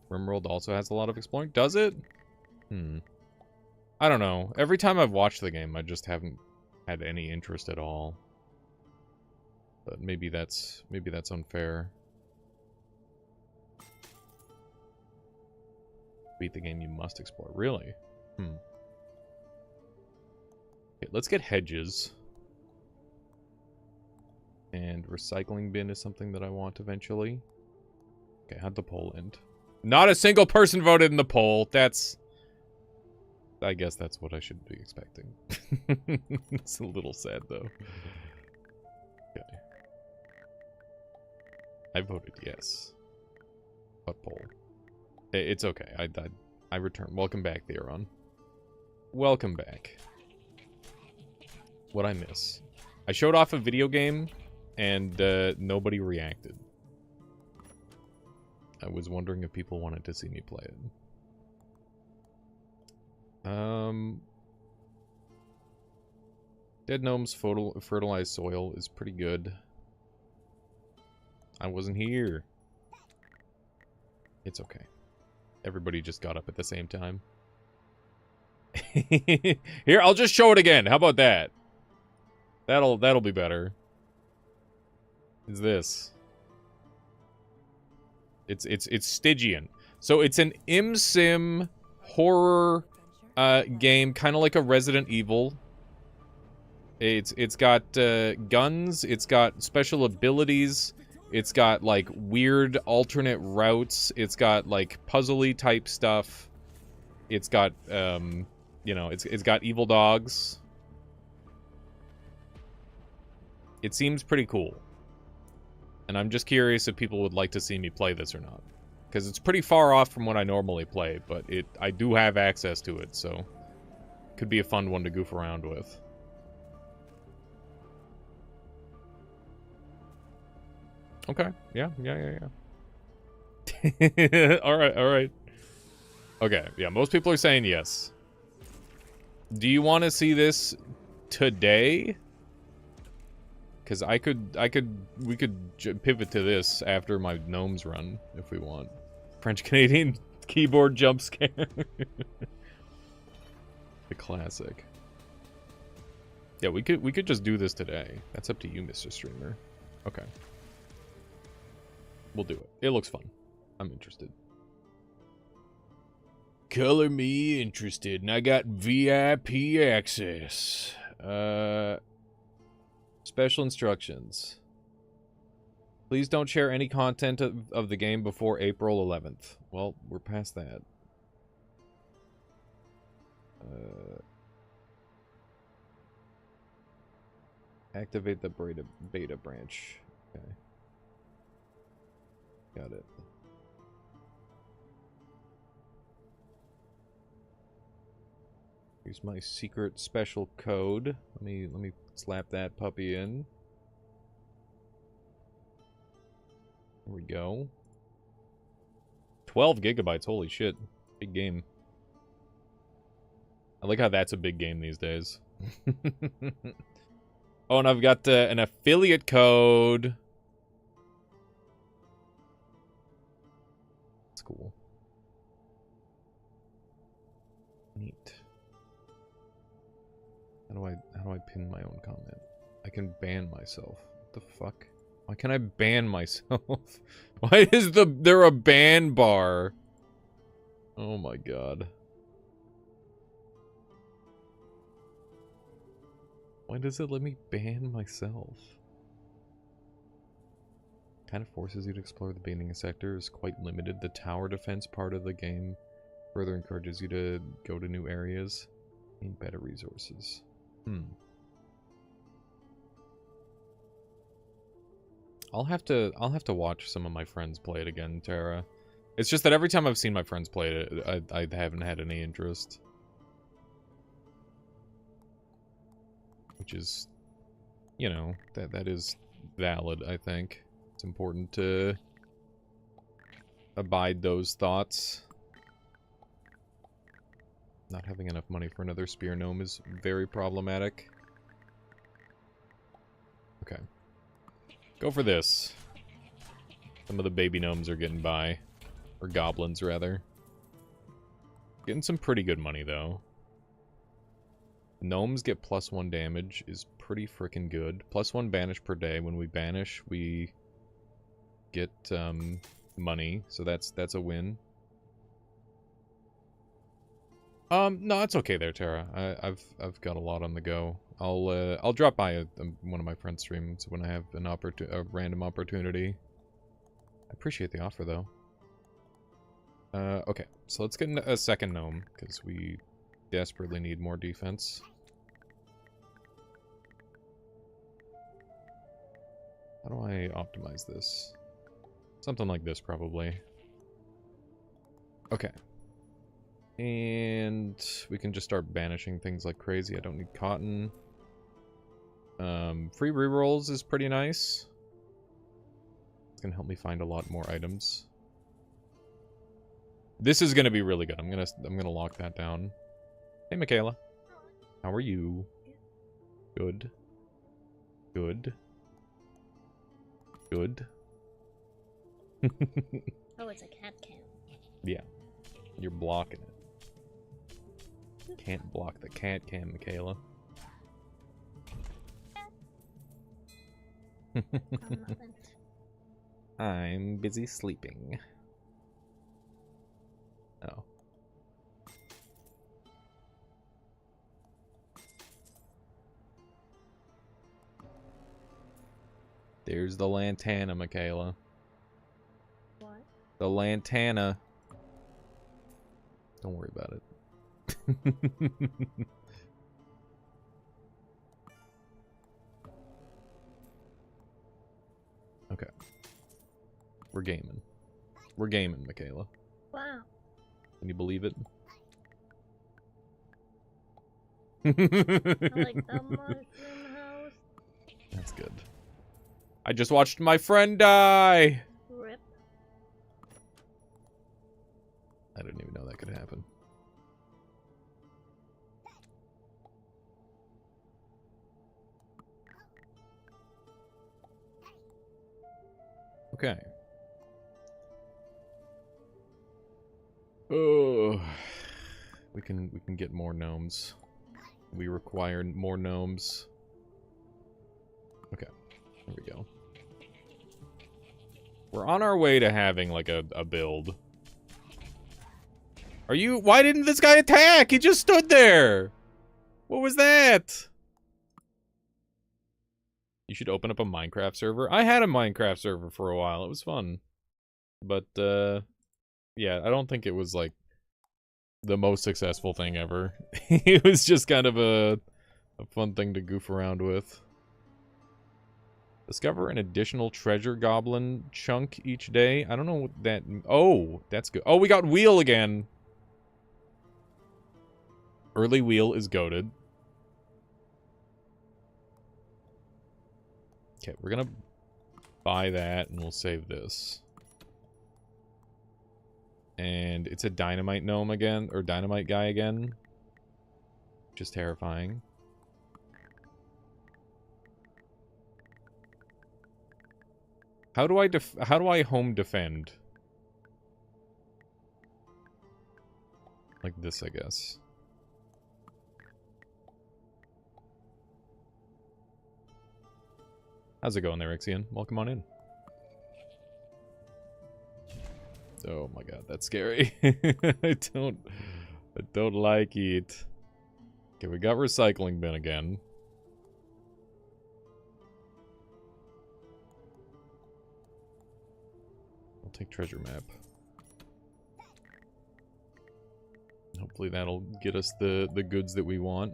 RimWorld also has a lot of exploring. Does it? I don't know. Every time I've watched the game, I just haven't had any interest at all. But maybe that's unfair. Beat the game, you must explore. Really? Okay, let's get hedges. And recycling bin is something that I want eventually. Okay, how'd the poll end? Not a single person voted in the poll. That's... I guess that's what I should be expecting. It's a little sad, though. Okay. I voted yes. What poll? It's okay. I return. Welcome back, Theron. Welcome back. What'd I miss? I showed off a video game, and nobody reacted. I was wondering if people wanted to see me play it. Dead Gnome's fertilized soil is pretty good. I wasn't here. It's okay. Everybody just got up at the same time. Here, I'll just show it again. How about that? That'll be better. Is this? It's Stygian. So it's an ImSim horror game, kind of like a Resident Evil. It's got guns. It's got special abilities. It's got like weird alternate routes. It's got like puzzly type stuff. It's got you know, it's got evil dogs. It seems pretty cool. And I'm just curious if people would like to see me play this or not. Because it's pretty far off from what I normally play, but I do have access to it, so could be a fun one to goof around with. Okay. Yeah. Alright. Okay, yeah, most people are saying yes. Do you want to see this today? Because we could pivot to this after my gnomes run, if we want. French-Canadian keyboard jump scare. The classic. Yeah, we could just do this today. That's up to you, Mr. Streamer. Okay. We'll do it. It looks fun. I'm interested. Color me interested, and I got VIP access. Special instructions. Please don't share any content of the game before April 11th. Well, we're past that. Activate the beta branch. Okay. Got it. Here's my secret special code. Let me slap that puppy in. There we go. 12 gigabytes, holy shit. Big game. I like how that's a big game these days. Oh, and I've got an affiliate code. That's cool. Neat. How do I pin my own comment? I can ban myself. What the fuck? Why can I ban myself? Why is there a ban bar? Oh my god. Why does it let me ban myself? Kind of forces you to explore the beginning sector is quite limited. The tower defense part of the game further encourages you to go to new areas. Need better resources. I'll have to watch some of my friends play it again, Tara. It's just that every time I've seen my friends play it, I haven't had any interest. Which is, you know, that is valid, I think. It's important to abide those thoughts. Not having enough money for another spear gnome is very problematic. Okay. Go for this. Some of the baby gnomes are getting by. Or goblins, rather. Getting some pretty good money, though. Gnomes get +1 damage is pretty freaking good. +1 banish per day. When we banish, we get money, so that's a win. No, it's okay there, Tara. I've got a lot on the go. I'll drop by one of my friends' streams when I have a random opportunity. I appreciate the offer, though. Okay, so let's get a second gnome, because we desperately need more defense. How do I optimize this? Something like this, probably. Okay. And we can just start banishing things like crazy. I don't need cotton. Free rerolls is pretty nice. It's gonna help me find a lot more items. This is gonna be really good. I'm gonna lock that down. Hey, Michaela. How are you? Good. Good. Good. Oh, it's a cat cam. Yeah. You're blocking it. Can't block the cat cam, Michaela. I'm busy sleeping. Oh. There's the lantana, Michaela. What? The lantana. Don't worry about it. Okay. We're gaming. We're gaming, Michaela. Wow. Can you believe it? I like the mushroom house. That's good. I just watched my friend die! Rip. I didn't even know that could happen. Okay. Oh, we can get more gnomes. We require more gnomes. Okay, there we go. We're on our way to having like a build. Are you? Why didn't this guy attack? He just stood there. What was that? You should open up a Minecraft server. I had a Minecraft server for a while. It was fun. But, yeah, I don't think it was, like, the most successful thing ever. It was just kind of a fun thing to goof around with. Discover an additional treasure goblin chunk each day. I don't know what that... Oh, that's good. Oh, we got wheel again. Early wheel is goated. Okay, we're gonna buy that, and we'll save this. And it's a dynamite gnome again, or dynamite guy again. Which is terrifying. How do I home defend? Like this, I guess. How's it going there, Ixion? Welcome on in. Oh my god, that's scary. I don't like it. Okay, we got recycling bin again. I'll take treasure map. Hopefully that'll get us the goods that we want.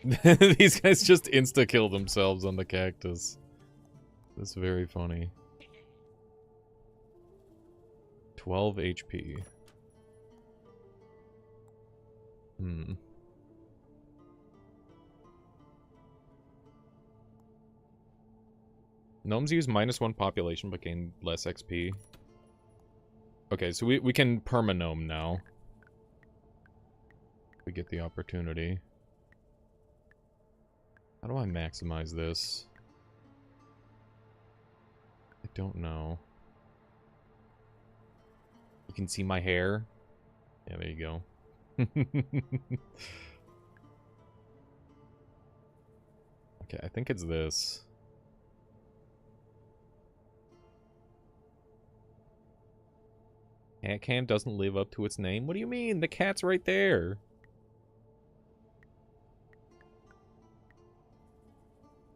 These guys just insta-kill themselves on the cactus. That's very funny. 12 HP. Gnomes use -1 population but gain less XP. Okay, so we can perma-gnome now. we get the opportunity. How do I maximize this? I don't know. You can see my hair? Yeah, there you go. Okay, I think it's this. Cat Cam doesn't live up to its name? What do you mean? The cat's right there.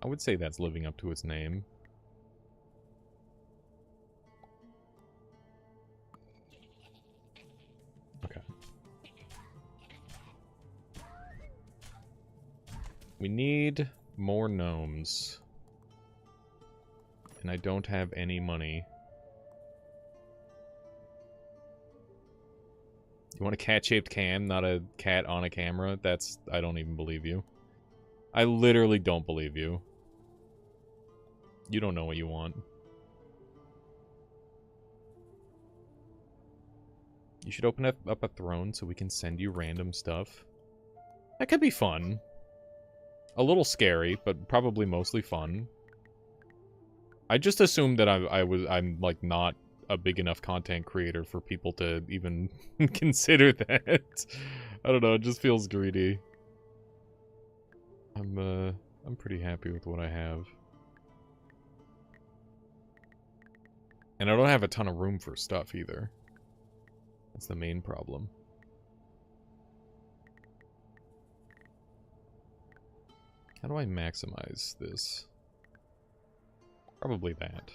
I would say that's living up to its name. Okay. We need more gnomes. And I don't have any money. You want a cat-shaped cam, not a cat on a camera? That's... I don't even believe you. I literally don't believe you. You don't know what you want. You should open up a throne so we can send you random stuff. That could be fun. A little scary, but probably mostly fun. I just assumed that I'm like not a big enough content creator for people to even consider that. I don't know, it just feels greedy. I'm pretty happy with what I have. And I don't have a ton of room for stuff either. That's the main problem. How do I maximize this? Probably that.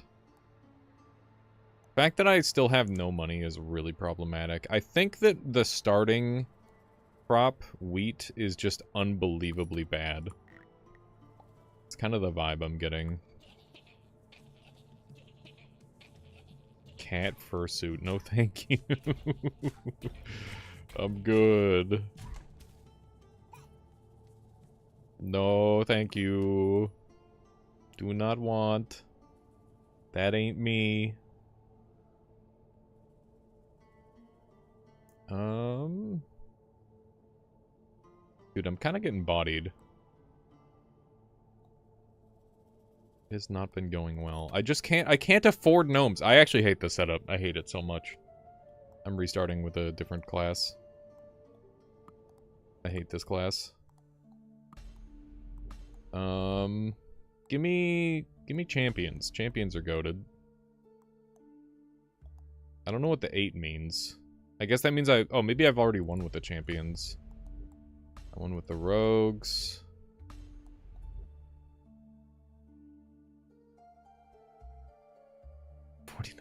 The fact that I still have no money is really problematic. I think that the starting crop, wheat, is just unbelievably bad. It's kind of the vibe I'm getting. Cat fursuit, no thank you. I'm good. No, thank you. Do not want. That ain't me. Dude, I'm kind of getting bodied. It has not been going well. I can't afford gnomes. I actually hate this setup. I hate it so much. I'm restarting with a different class. I hate this class. Give me champions. Champions are goated. I don't know what the 8 means. I guess that means oh, maybe I've already won with the champions. I won with the rogues.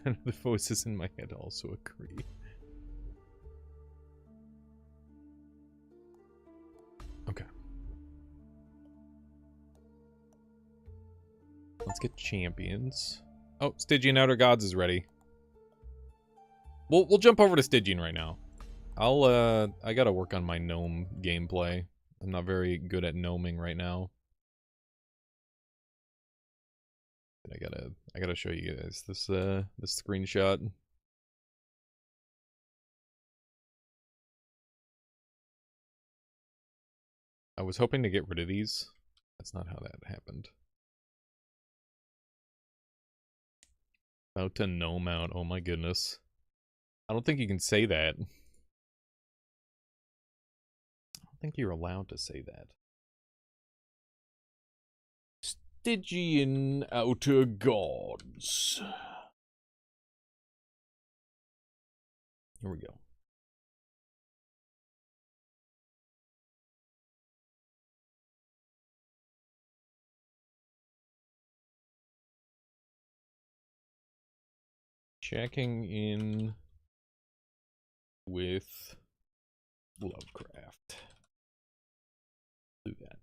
None of the voices in my head also agree. Okay. Let's get champions. Oh, Stygian Outer Gods is ready. We'll jump over to Stygian right now. I gotta work on my gnome gameplay. I'm not very good at gnoming right now. I gotta show you guys this this screenshot. I was hoping to get rid of these. That's not how that happened. About to gnome out. Oh my goodness. I don't think you can say that. I don't think you're allowed to say that. Stygian Outer Gods. Here we go. Checking in with Lovecraft. Do that.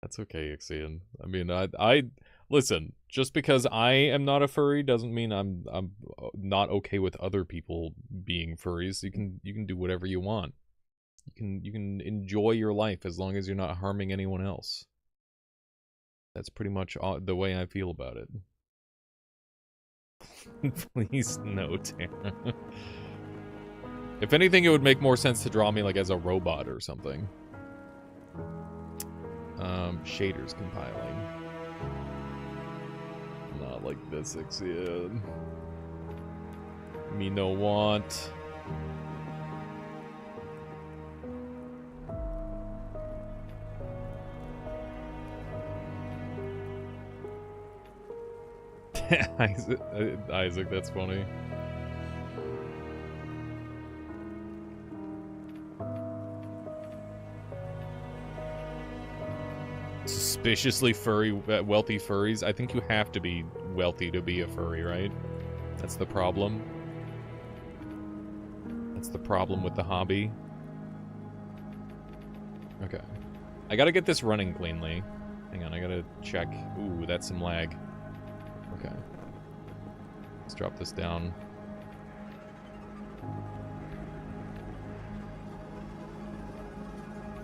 That's okay, Ixion. I mean, I listen. Just because I am not a furry doesn't mean I'm not okay with other people being furries. You can do whatever you want. You can enjoy your life as long as you're not harming anyone else. That's pretty much the way I feel about it. Please, no, Tara. If anything, it would make more sense to draw me like as a robot or something. Shaders compiling. Not like this, Ixion. Me no want. Isaac, that's funny. Suspiciously furry, wealthy furries. I think you have to be wealthy to be a furry, right? That's the problem. That's the problem with the hobby. Okay. I gotta get this running cleanly. Hang on, I gotta check. Ooh, that's some lag. Okay. Let's drop this down.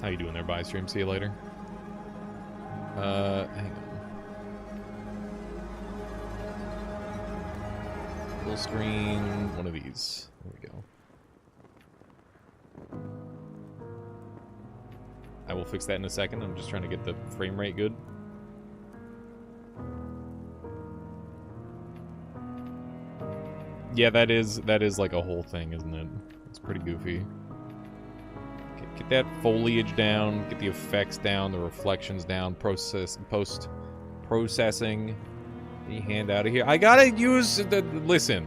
How you doing there, bye stream? See you later. Hang on. Full screen, one of these. There we go. I will fix that in a second. I'm just trying to get the frame rate good. Yeah, that is like a whole thing, isn't it? It's pretty goofy. Get that foliage down, get the effects down, the reflections down, processing. Get your hand out of here. I gotta use the listen.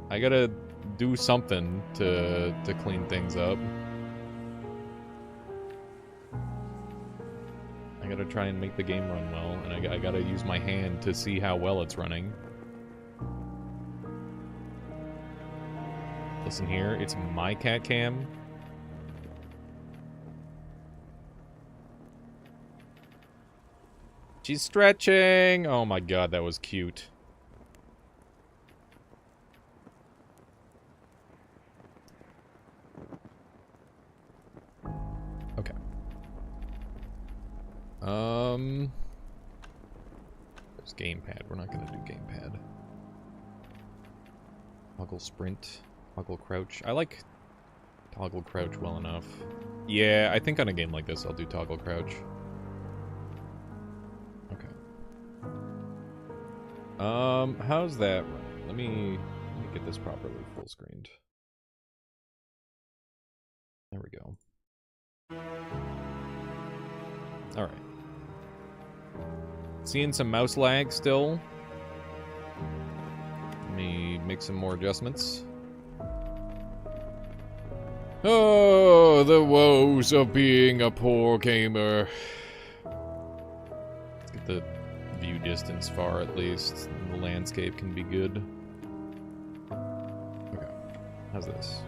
I gotta do something to clean things up. I gotta try and make the game run well, and I gotta use my hand to see how well it's running. Listen here, it's my cat cam. She's stretching! Oh my god, that was cute. Okay. There's gamepad. We're not gonna do gamepad. Toggle sprint. Toggle crouch. I like toggle crouch well enough. Yeah, I think on a game like this I'll do toggle crouch. Okay. How's that running? Let me get this properly full screened. There we go. Alright. Seeing some mouse lag still. Let me make some more adjustments. Oh, the woes of being a poor gamer. Let's get the view distance far at least. The landscape can be good. Okay. How's this?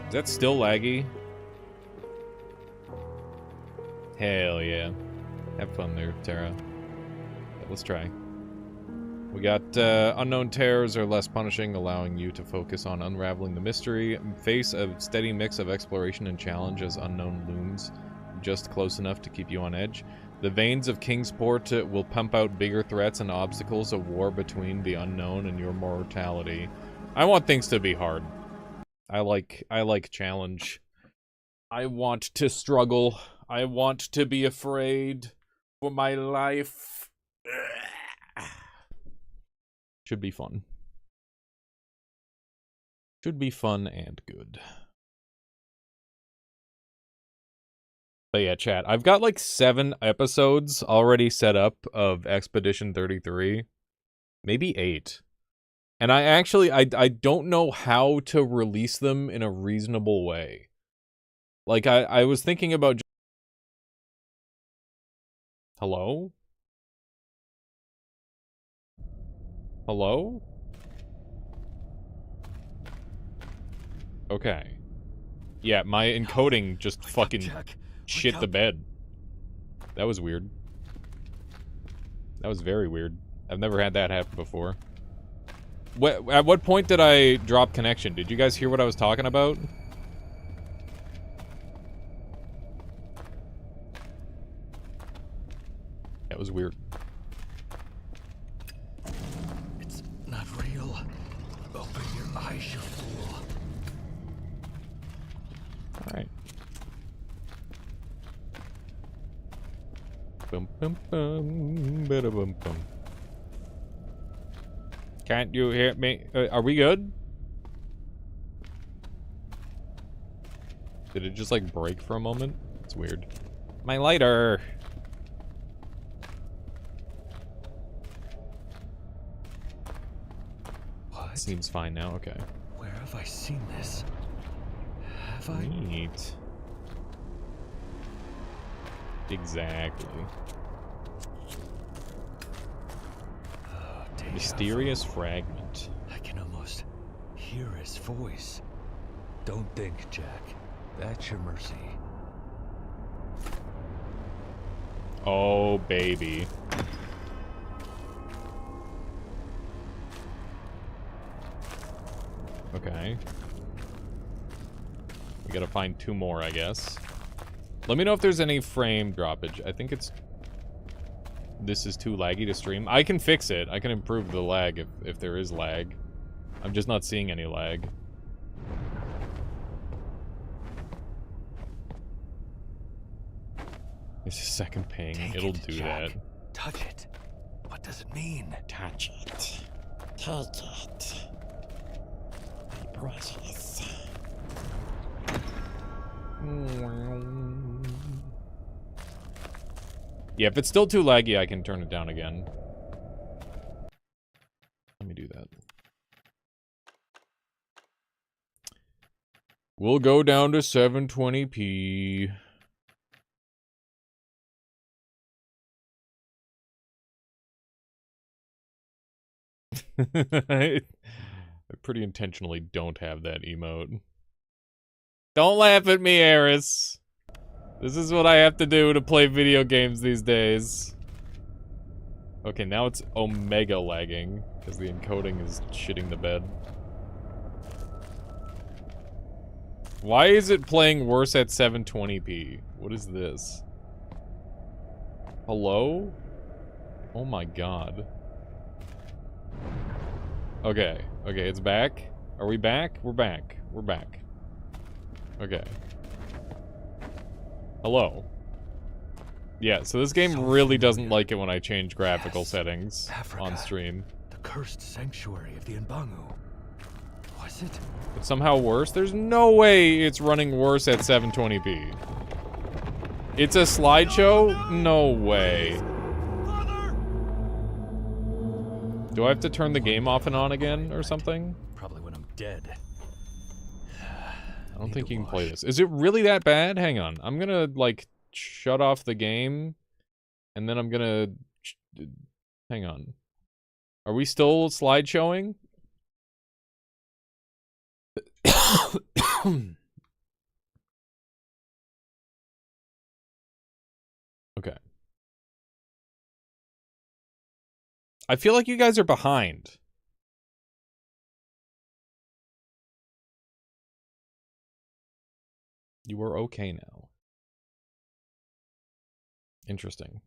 Is that still laggy? Hell yeah. Have fun there, Tara. Let's try. We got unknown terrors are less punishing, allowing you to focus on unraveling the mystery. Face a steady mix of exploration and challenge as unknown looms, just close enough to keep you on edge. The veins of Kingsport will pump out bigger threats and obstacles, a war between the unknown and your mortality. I want things to be hard. I like challenge. I want to struggle. I want to be afraid for my life. Should be fun. Should be fun and good. But yeah, chat, I've got like 7 episodes already set up of Expedition 33. Maybe 8. And I don't know how to release them in a reasonable way. Like, I was thinking about... Hello? Hello? Okay. Yeah, my encoding just fucking shit the bed. That was weird. That was very weird. I've never had that happen before. At what point did I drop connection? Did you guys hear what I was talking about? That was weird. I shall rule. Alright. Bum bum bum, bada bum bum. Can't you hear me? Are we good? Did it just like break for a moment? It's weird. My lighter! What? Seems fine now, okay. Where have I seen this? Have I? Neat. Exactly. Oh, Deja Mysterious vu. fragment. I can almost hear his voice. Don't think, Jack. That's your mercy. Oh, baby. Okay. We gotta find 2 more, I guess. Let me know if there's any frame droppage. I think it's... This is too laggy to stream. I can fix it. I can improve the lag if there is lag. I'm just not seeing any lag. There's a second ping. Take It'll it, do Jack. that. Touch it. What does it mean? Touch it. Touch it. Be precious. Yeah, if it's still too laggy, I can turn it down again. Let me do that. We'll go down to 720p. I pretty intentionally don't have that emote. Don't laugh at me, Eris. This is what I have to do to play video games these days. Okay, now it's omega lagging, because the encoding is shitting the bed. Why is it playing worse at 720p? What is this? Hello? Oh my god. Okay, okay, it's back. Are we back? We're back. We're back. Okay. Hello. Yeah, so this game So really doesn't familiar. like it when I change graphical Yes, settings Africa. on stream. The cursed sanctuary of the Mbangu. Was it? It's somehow worse? There's no way it's running worse at 720p. It's a slideshow? No way. Do I have to turn the game off and on again or something? Probably when I'm dead. I don't think you can play this. Is it really that bad? Hang on. I'm gonna, like, shut off the game, and then I'm gonna... Hang on. Are we still slideshowing? Okay. I feel like you guys are behind. You are okay now. Interesting.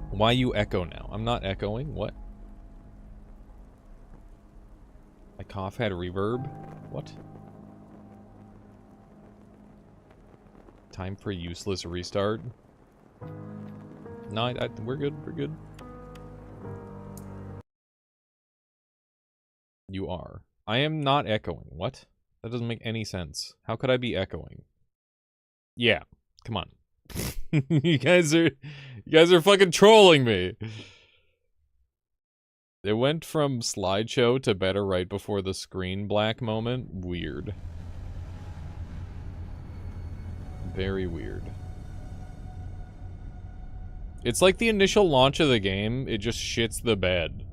Why you echo now? I'm not echoing. What? My cough had reverb? What? Time for a useless restart? No, we're good. We're good. You are. I am not echoing. What? That doesn't make any sense. How could I be echoing? Yeah. Come on. You guys are fucking trolling me. It went from slideshow to better right before the screen black moment. Weird. Very weird. It's like the initial launch of the game, it just shits the bed.